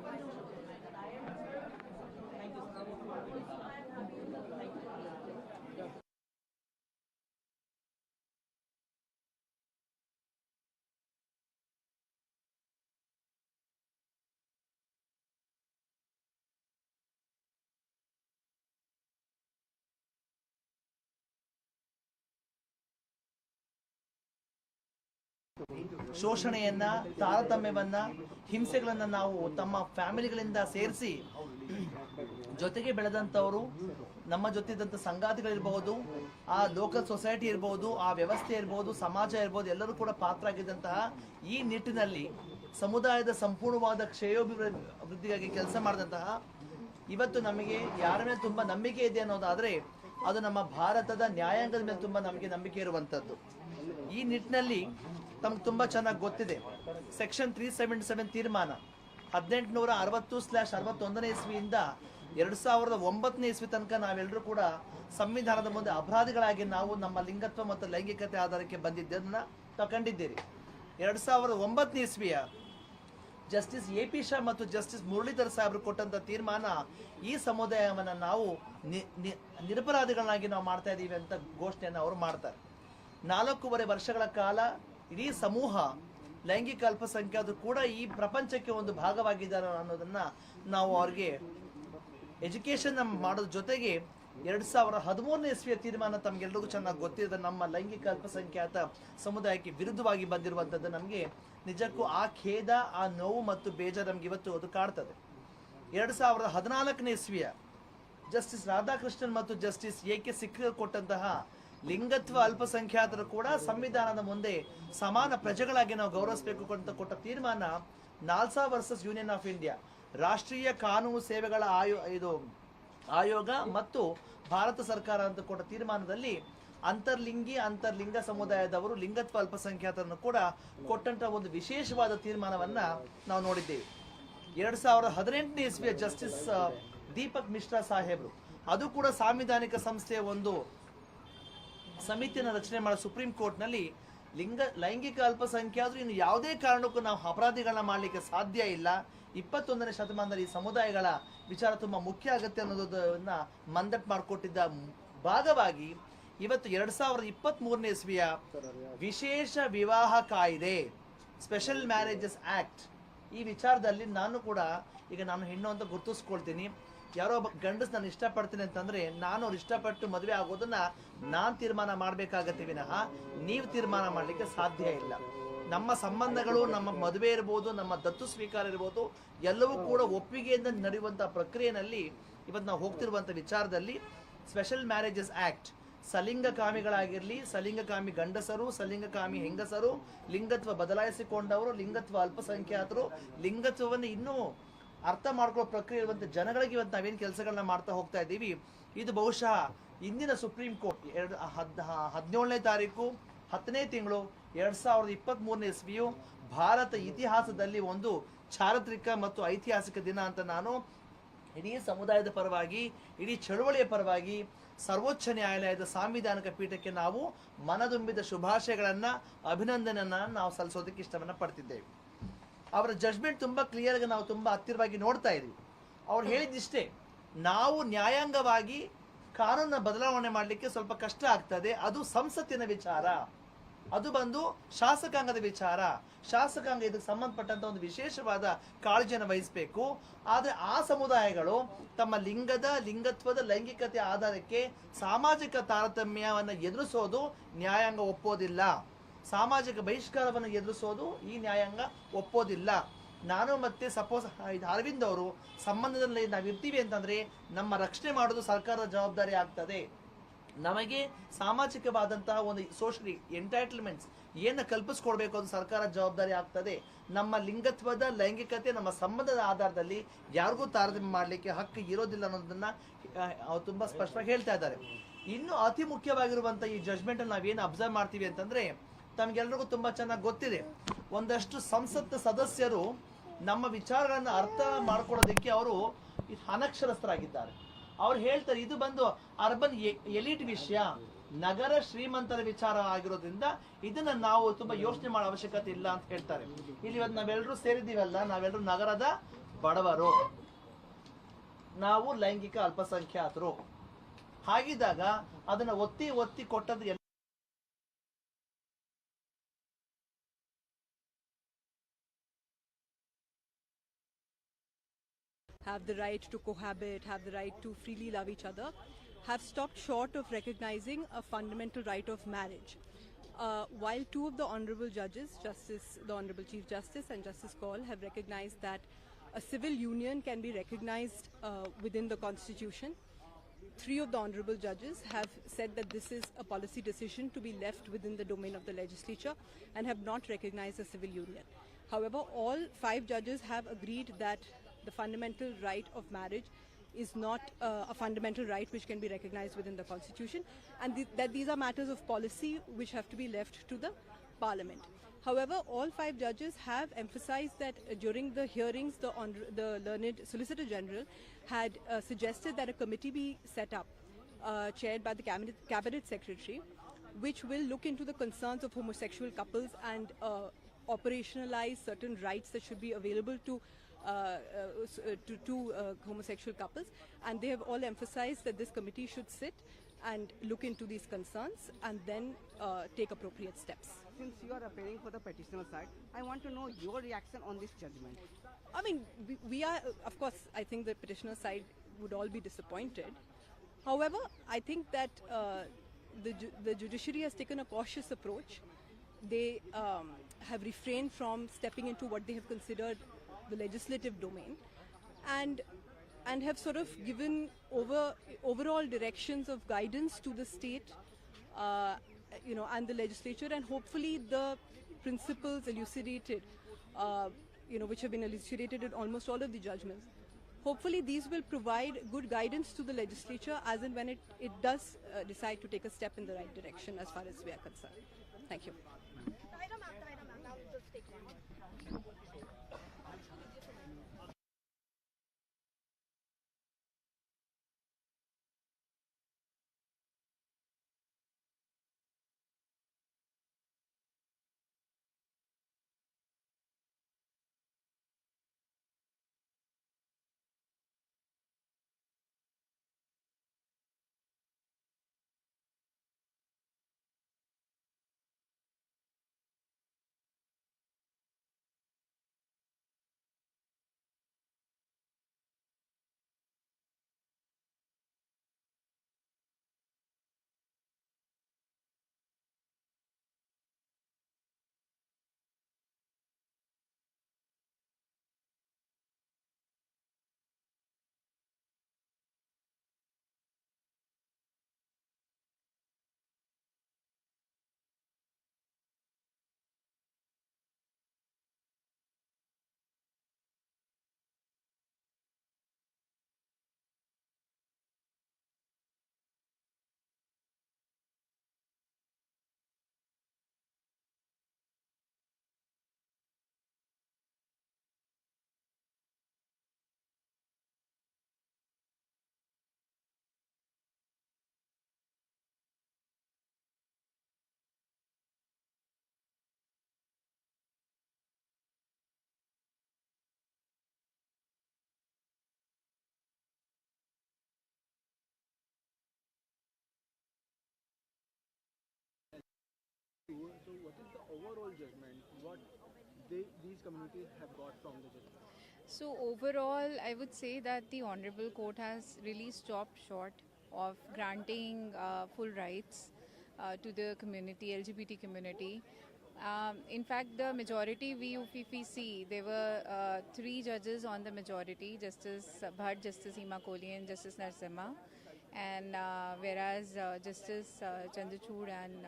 ಶೋಷಣೆಯನ್ನ, ತಾರತಮ್ಯವನ್ನ, ಹಿಂಸೆಗಳನ್ನ ನಾವು ತಮ್ಮ ಫ್ಯಾಮಿಲಿಗಳಿಂದ ಸೇರಿಸಿ ಜೊತೆಗೆ ಬೆಳೆದಂಥವರು, ನಮ್ಮ ಜೊತೆದಂಥ ಸಂಗಾತಿಗಳಿರ್ಬಹುದು, ಆ local society ಇರ್ಬೋದು, ಆ ವ್ಯವಸ್ಥೆ ಇರ್ಬೋದು, ಸಮಾಜ ಇರ್ಬೋದು, ಎಲ್ಲರೂ ಕೂಡ ಪಾತ್ರ ಆಗಿದ್ದಂತಹ ಈ ನಿಟ್ಟಿನಲ್ಲಿ ಸಮುದಾಯದ ಸಂಪೂರ್ಣವಾದ ಶ್ರೇಯೋಭಿವೃದ್ಧಿಗಾಗಿ ಕೆಲಸ ಮಾಡಿದಂತಹ ಇವತ್ತು ನಮಗೆ ಯಾರ ಮೇಲೆ ತುಂಬ ನಂಬಿಕೆ ಇದೆ ಅನ್ನೋದಾದರೆ ಅದು ನಮ್ಮ ಭಾರತದ ನ್ಯಾಯಾಂಗದ ಮೇಲೆ ತುಂಬ ನಮಗೆ ನಂಬಿಕೆ ಇರುವಂಥದ್ದು. ಈ ನಿಟ್ಟಿನಲ್ಲಿ ತಮ್ಗೆ ತುಂಬ ಚೆನ್ನಾಗಿ ಗೊತ್ತಿದೆ, ಸೆಕ್ಷನ್ 377 ತೀರ್ಮಾನ 1860/61 ಇಸ್ವಿಯಿಂದ 2009 ಇಸ್ವಿ ತನಕ ನಾವೆಲ್ಲರೂ ಕೂಡ ಸಂವಿಧಾನದ ಮುಂದೆ ಅಪರಾಧಿಗಳಾಗಿ ನಾವು ನಮ್ಮ ಲಿಂಗತ್ವ ಮತ್ತು ಲೈಂಗಿಕತೆ ಆಧಾರಕ್ಕೆ ಬಂದಿದ್ದನ್ನು ತಗೊಂಡಿದ್ದೀರಿ. 2009 ಇಸ್ವಿಯ ಜಸ್ಟಿಸ್ AP ಶಾ ಮತ್ತು ಜಸ್ಟಿಸ್ ಮುರಳೀಧರ್ ಸಾಹೇಬರು ಕೊಟ್ಟಂತ ತೀರ್ಮಾನ ಈ ಸಮುದಾಯವನ್ನು ನಾವು ನಿರಪರಾಧಿಗಳನ್ನಾಗಿ ನಾವು ಮಾಡ್ತಾ ಇದ್ದೀವಿ ಅಂತ ಘೋಷಣೆಯನ್ನು ಅವರು ಮಾಡ್ತಾರೆ. 4.5 ವರ್ಷಗಳ ಕಾಲ ಇಡೀ ಸಮೂಹ ಲೈಂಗಿಕ ಅಲ್ಪಸಂಖ್ಯಾತರು ಕೂಡ ಈ ಪ್ರಪಂಚಕ್ಕೆ ಒಂದು ಭಾಗವಾಗಿದ್ದಾರೆ ಅನ್ನೋದನ್ನ ನಾವು ಅವ್ರಿಗೆ ಎಜುಕೇಶನ್ ಮಾಡೋದ್ರ ಜೊತೆಗೆ 2013 ಇಸ್ವಿಯ ತೀರ್ಮಾನ ತಮ್ಗೆಲ್ರಿಗೂ ಚೆನ್ನಾಗಿ ಗೊತ್ತಿದೆ. ನಮ್ಮ ಲೈಂಗಿಕ ಅಲ್ಪಸಂಖ್ಯಾತ ಸಮುದಾಯಕ್ಕೆ ವಿರುದ್ಧವಾಗಿ ಬಂದಿರುವಂಥದ್ದು ನಮಗೆ ನಿಜಕ್ಕೂ ಆ ಖೇದ, ಆ ನೋವು ಮತ್ತು ಬೇಜಾರು ನಮ್ಗೆ ಇವತ್ತು ಅದು ಕಾಡ್ತದೆ. 2014 ಇಸ್ವಿಯ ಜಸ್ಟಿಸ್ ರಾಧಾಕೃಷ್ಣನ್ ಮತ್ತು ಜಸ್ಟಿಸ್ AK ಸಿಕ್ರಿ ಕೊಟ್ಟಂತಹ ಲಿಂಗತ್ವ ಅಲ್ಪಸಂಖ್ಯಾತರು ಕೂಡ ಸಂವಿಧಾನದ ಮುಂದೆ ಸಮಾನ ಪ್ರಜೆಗಳಾಗಿ ನಾವು ಗೌರವಿಸಬೇಕು ಅಂತ ಕೊಟ್ಟ ತೀರ್ಮಾನ ನಾಲ್ಸಾ ವರ್ಸಸ್ ಯೂನಿಯನ್ ಆಫ್ ಇಂಡಿಯಾ, ರಾಷ್ಟ್ರೀಯ ಕಾನೂನು ಸೇವೆಗಳ ಆಯೋಗ ಮತ್ತು ಭಾರತ ಸರ್ಕಾರ ಅಂತ ಕೊಟ್ಟ ತೀರ್ಮಾನದಲ್ಲಿ ಅಂತರ್ಲಿಂಗ ಸಮುದಾಯದವರು ಲಿಂಗತ್ವ ಅಲ್ಪಸಂಖ್ಯಾತರನ್ನು ಕೂಡ ಕೊಟ್ಟಂತ ಒಂದು ವಿಶೇಷವಾದ ತೀರ್ಮಾನವನ್ನ ನಾವು ನೋಡಿದ್ದೇವೆ. 2018 ಇಸ್ವಿಯ ಜಸ್ಟಿಸ್ ದೀಪಕ್ ಮಿಶ್ರಾ ಸಾಹೇಬರು ಅದು ಕೂಡ ಸಾಂವಿಧಾನಿಕ ಸಂಸ್ಥೆಯ ಒಂದು ಸಮಿತಿಯನ್ನು ರಚನೆ ಮಾಡೋ ಸುಪ್ರೀಂ ಕೋರ್ಟ್ನಲ್ಲಿ ಲೈಂಗಿಕ ಅಲ್ಪಸಂಖ್ಯಾತರು ಇನ್ನು ಯಾವುದೇ ಕಾರಣಕ್ಕೂ ನಾವು ಅಪರಾಧಿಗಳನ್ನ ಮಾಡಲಿಕ್ಕೆ ಸಾಧ್ಯ ಇಲ್ಲ, 21ನೇ ಶತಮಾನದಲ್ಲಿ ಈ ಸಮುದಾಯಗಳ ವಿಚಾರ ತುಂಬ ಮುಖ್ಯ ಅಗತ್ಯ ಅನ್ನೋದನ್ನ ಮಂದಟ್ ಮಾಡಿಕೊಟ್ಟಿದ್ದ ಭಾಗವಾಗಿ ಇವತ್ತು 2023ನೇ ಇಸ್ವಿಯ ವಿಶೇಷ ವಿವಾಹ ಕಾಯ್ದೆ, ಸ್ಪೆಷಲ್ ಮ್ಯಾರೇಜಸ್ ಆಕ್ಟ್, ಈ ವಿಚಾರದಲ್ಲಿ ನಾನು ಕೂಡ ಈಗ ನಾನು ಹೆಣ್ಣು ಅಂತ ಗುರುತಿಸ್ಕೊಳ್ತೀನಿ. ಯಾರೋ ಒಬ್ಬ ಗಂಡಸ್ ನಾನು ಇಷ್ಟಪಡ್ತೀನಿ ಅಂತಂದ್ರೆ ನಾನು ಅವ್ರು ಇಷ್ಟಪಟ್ಟು ಮದುವೆ ಆಗೋದನ್ನ ನಾನು ತೀರ್ಮಾನ ಮಾಡಬೇಕಾಗತ್ತೆ ವಿನಃ ನೀವು ತೀರ್ಮಾನ ಮಾಡಲಿಕ್ಕೆ ಸಾಧ್ಯ ಇಲ್ಲ. ನಮ್ಮ ಸಂಬಂಧಗಳು, ನಮ್ಮ ಮದುವೆ ಇರ್ಬೋದು, ನಮ್ಮ ದತ್ತು ಸ್ವೀಕಾರ ಇರ್ಬೋದು, ಎಲ್ಲವೂ ಕೂಡ ಒಪ್ಪಿಗೆಯಿಂದ ನಡೆಯುವಂಥ ಪ್ರಕ್ರಿಯೆಯಲ್ಲಿ ಇವತ್ತು ನಾವು ಹೋಗ್ತಿರುವಂಥ ವಿಚಾರದಲ್ಲಿ ಸ್ಪೆಷಲ್ ಮ್ಯಾರೇಜಸ್ ಆಕ್ಟ್, ಸಲಿಂಗಕಾಮಿಗಳಾಗಿರಲಿ, ಸಲಿಂಗಕಾಮಿ ಗಂಡಸರು, ಸಲಿಂಗಕಾಮಿ ಹೆಂಗಸರು, ಲಿಂಗತ್ವ ಬದಲಾಯಿಸಿಕೊಂಡವರು, ಲಿಂಗತ್ವ ಅಲ್ಪಸಂಖ್ಯಾತರು, ಲಿಂಗತ್ವವನ್ನು ಇನ್ನೂ ಅರ್ಥ ಮಾಡ್ಕೊಳ್ಳೋ ಪ್ರಕ್ರಿಯೆ ಇರುವಂಥ ಜನಗಳಿಗೆ ಇವತ್ತು ನಾವೇನು ಕೆಲಸಗಳನ್ನ ಮಾಡ್ತಾ ಹೋಗ್ತಾ ಇದ್ದೀವಿ. ಇದು ಬಹುಶಃ ಇಂದಿನ ಸುಪ್ರೀಂ ಕೋರ್ಟ್ 17ನೇ ತಾರೀಕು 10ನೇ ತಿಂಗಳು 2023ನೇ ಇಸ್ವಿಯು ಭಾರತ ಇತಿಹಾಸದಲ್ಲಿ ಒಂದು ಚಾರಿತ್ರಿಕ ಮತ್ತು ಐತಿಹಾಸಿಕ ದಿನ ಅಂತ ನಾನು ಇಡೀ ಸಮುದಾಯದ ಪರವಾಗಿ, ಇಡೀ ಚಳುವಳಿಯ ಪರವಾಗಿ ಸರ್ವೋಚ್ಚ ನ್ಯಾಯಾಲಯದ ಸಾಂವಿಧಾನಿಕ ಪೀಠಕ್ಕೆ ನಾವು ಮನದುಂಬಿದ ಶುಭಾಶಯಗಳನ್ನು, ಅಭಿನಂದನೆಯನ್ನು ನಾವು ಸಲ್ಲಿಸೋದಕ್ಕೆ ಇಷ್ಟವನ್ನು ಪಡ್ತಿದ್ದೇವೆ. ಅವರ ಜಡ್ಜ್ಮೆಂಟ್ ತುಂಬ ಕ್ಲಿಯರ್ಗೆ ನಾವು ತುಂಬ ಹತ್ತಿರವಾಗಿ ನೋಡ್ತಾ ಇದ್ದೀವಿ. ಅವ್ರು ಹೇಳಿದ್ದಿಷ್ಟೇ, ನಾವು ನ್ಯಾಯಾಂಗವಾಗಿ ಕಾನೂನನ್ನ ಬದಲಾವಣೆ ಮಾಡಲಿಕ್ಕೆ ಸ್ವಲ್ಪ ಕಷ್ಟ ಆಗ್ತದೆ, ಅದು ಸಂಸತ್ತಿನ ವಿಚಾರ, ಅದು ಬಂದು ಶಾಸಕಾಂಗದ ವಿಚಾರ. ಶಾಸಕಾಂಗ ಇದಕ್ಕೆ ಸಂಬಂಧಪಟ್ಟಂತ ಒಂದು ವಿಶೇಷವಾದ ಕಾಳಜಿಯನ್ನು ವಹಿಸಬೇಕು. ಆದರೆ ಆ ಸಮುದಾಯಗಳು ತಮ್ಮ ಲಿಂಗತ್ವದ ಲೈಂಗಿಕತೆ ಆಧಾರಕ್ಕೆ ಸಾಮಾಜಿಕ ತಾರತಮ್ಯವನ್ನು ಎದುರಿಸೋದು ನ್ಯಾಯಾಂಗ ಒಪ್ಪೋದಿಲ್ಲ. ಸಾಮಾಜಿಕ ಬಹಿಷ್ಕಾರವನ್ನು ಎದುರಿಸೋದು ಈ ನ್ಯಾಯಾಂಗ ಒಪ್ಪೋದಿಲ್ಲ. ನಾನು ಮತ್ತೆ ಸಪೋಸ್ ಅರವಿಂದ್ ಅವರು ಸಂಬಂಧದಲ್ಲಿ ನಾವಿರ್ತೀವಿ ಅಂತಂದ್ರೆ ನಮ್ಮ ರಕ್ಷಣೆ ಮಾಡೋದು ಸರ್ಕಾರದ ಜವಾಬ್ದಾರಿ ಆಗ್ತದೆ. ನಮಗೆ ಸಾಮಾಜಿಕವಾದಂತಹ ಒಂದು ಸೋಷಿಯಲ್ ಎಂಟೈಟಲ್ಮೆಂಟ್ಸ್ ಏನು ಕಲ್ಪಿಸ್ಕೊಡ್ಬೇಕು ಅದು ಸರ್ಕಾರ ಜವಾಬ್ದಾರಿ ಆಗ್ತದೆ. ನಮ್ಮ ಲಿಂಗತ್ವದ ಲೈಂಗಿಕತೆ, ನಮ್ಮ ಸಂಬಂಧದ ಆಧಾರದಲ್ಲಿ ಯಾರಿಗೂ ತಾರತಮ್ಯ ಮಾಡಲಿಕ್ಕೆ ಹಕ್ಕು ಇರೋದಿಲ್ಲ ಅನ್ನೋದನ್ನ ಅವ್ರು ತುಂಬಾ ಸ್ಪಷ್ಟವಾಗಿ ಹೇಳ್ತಾ ಇದ್ದಾರೆ. ಇನ್ನು ಅತಿ ಮುಖ್ಯವಾಗಿರುವಂಥ ಈ ಜಡ್ಜ್ಮೆಂಟ್ ಅಲ್ಲಿ ನಾವೇನು ಅಬ್ಸರ್ವ್ ಮಾಡ್ತೀವಿ ಅಂತಂದ್ರೆ, ತಮಗೆಲ್ರಿಗೂ ತುಂಬಾ ಚೆನ್ನಾಗಿ ಗೊತ್ತಿದೆ, ಒಂದಷ್ಟು ಸಂಸತ್ ಸದಸ್ಯರು ನಮ್ಮ ವಿಚಾರಗಳನ್ನು ಅರ್ಥ ಮಾಡ್ಕೊಳ್ಳೋದಕ್ಕೆ ಅವರು ಅನಕ್ಷರಸ್ಥರಾಗಿದ್ದಾರೆ. ಅವ್ರು ಹೇಳ್ತಾರೆ ಇದು ಬಂದು ಅರ್ಬನ್ ಎಲಿಟ್ ವಿಷಯ, ನಗರ ಶ್ರೀಮಂತರ ವಿಚಾರ ಆಗಿರೋದ್ರಿಂದ ಇದನ್ನ ನಾವು ತುಂಬಾ ಯೋಚನೆ ಮಾಡೋ ಅವಶ್ಯಕತೆ ಇಲ್ಲ ಅಂತ ಹೇಳ್ತಾರೆ. ಇಲ್ಲಿ ಇವತ್ತು ನಾವೆಲ್ಲರೂ ಸೇರಿದ್ದೀವಲ್ಲ, ನಾವೆಲ್ಲರೂ ನಗರದ ಬಡವರು, ನಾವು ಲೈಂಗಿಕ ಅಲ್ಪಸಂಖ್ಯಾತರು. ಹಾಗಿದ್ದಾಗ ಅದನ್ನ ಒತ್ತಿ ಕೊಟ್ಟದ್ದು have the right to cohabit, have the right to freely love each other, have stopped short of recognizing a fundamental right of marriage. While two of the honorable judges, the Honorable Chief Justice and Justice Kaul, have recognized that a civil union can be recognized within the Constitution, three of the honorable judges have said that this is a policy decision to be left within the domain of the legislature and have not recognized a civil union. However, all five judges have agreed that the fundamental right of marriage is not a fundamental right which can be recognized within the Constitution, and that these are matters of policy which have to be left to the Parliament. However, all five judges have emphasized that during the hearings, the learned Solicitor General had suggested that a committee be set up, chaired by the Cabinet Secretary, which will look into the concerns of homosexual couples and operationalize certain rights that should be available to homosexual couples, and they have all emphasized that this committee should sit and look into these concerns and then take appropriate steps. Since you are appearing for the petitioner side, I want to know your reaction on this judgment. I mean, we are, of course, I think the petitioner side would all be disappointed. However, I think that the judiciary has taken a cautious approach. They have refrained from stepping into what they have considered the legislative domain, and have sort of given overall directions of guidance to the state, and the legislature, and hopefully the principles elucidated, which have been elucidated in almost all of the judgments. Hopefully these will provide good guidance to the legislature as and when it does decide to take a step in the right direction as far as we are concerned. Thank you. So what is the overall judgment? What these communities have got from the judgment? So overall, I would say that the Honorable Court has really stopped short of granting full rights to the community, LGBT community. In fact, the majority if we see, there were 3 judges on the majority, Justice Bhatt, Justice Hima Kohli and Justice Narasimha. And whereas Justice Chandrachud and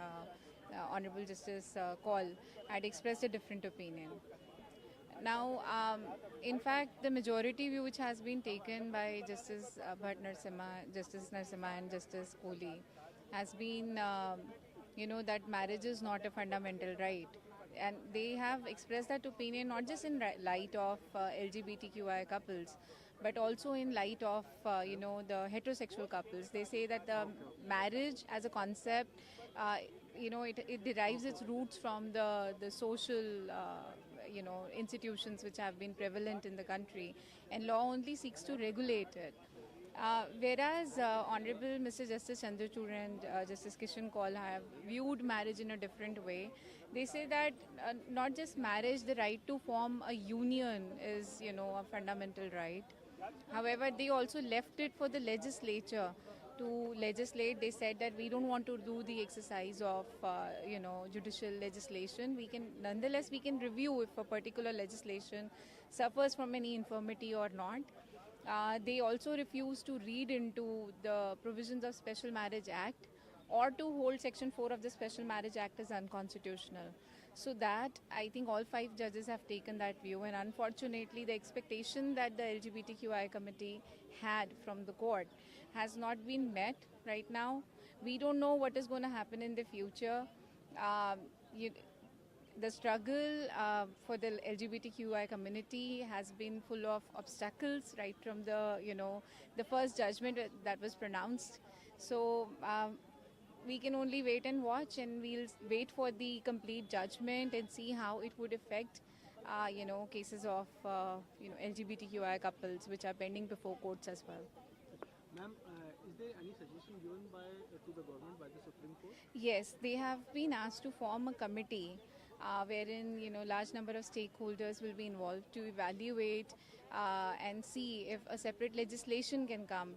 Honorable Justice Kaul had expressed a different opinion. Now, in fact, the majority view which has been taken by Justice Bhatt Narasimha, Justice Narasimha and Justice Kohli has been, that marriage is not a fundamental right. And they have expressed that opinion not just in light of LGBTQI couples, but also in light of, the heterosexual couples. They say that the marriage as a concept, it derives its roots from the social institutions which have been prevalent in the country, and law only seeks to regulate it. Whereas Honorable Mr. Justice Chandrachud and Justice Kishan Kaul have viewed marriage in a different way. They say that not just marriage, the right to form a union is, a fundamental right. However, they also left it for the legislature to legislate. They said that we don't want to do the exercise of, judicial legislation. Nonetheless, we can review if a particular legislation suffers from any infirmity or not. They also refuse to read into the provisions of Special Marriage Act or to hold Section 4 of the Special Marriage Act as unconstitutional. So that, I think all 5 judges have taken that view, and unfortunately the expectation that the LGBTQI committee had from the court has not been met right now. We don't know what is going to happen in the future. The struggle for the LGBTQI community has been full of obstacles right from the, the first judgment that was pronounced. So we can only wait and watch, and we'll wait for the complete judgment and see how it would affect, cases of, LGBTQI couples which are pending before courts as well. Ma'am, is there any suggestion given to the government by the Supreme Court? Yes, they have been asked to form a committee wherein, large number of stakeholders will be involved to evaluate and see if a separate legislation can come.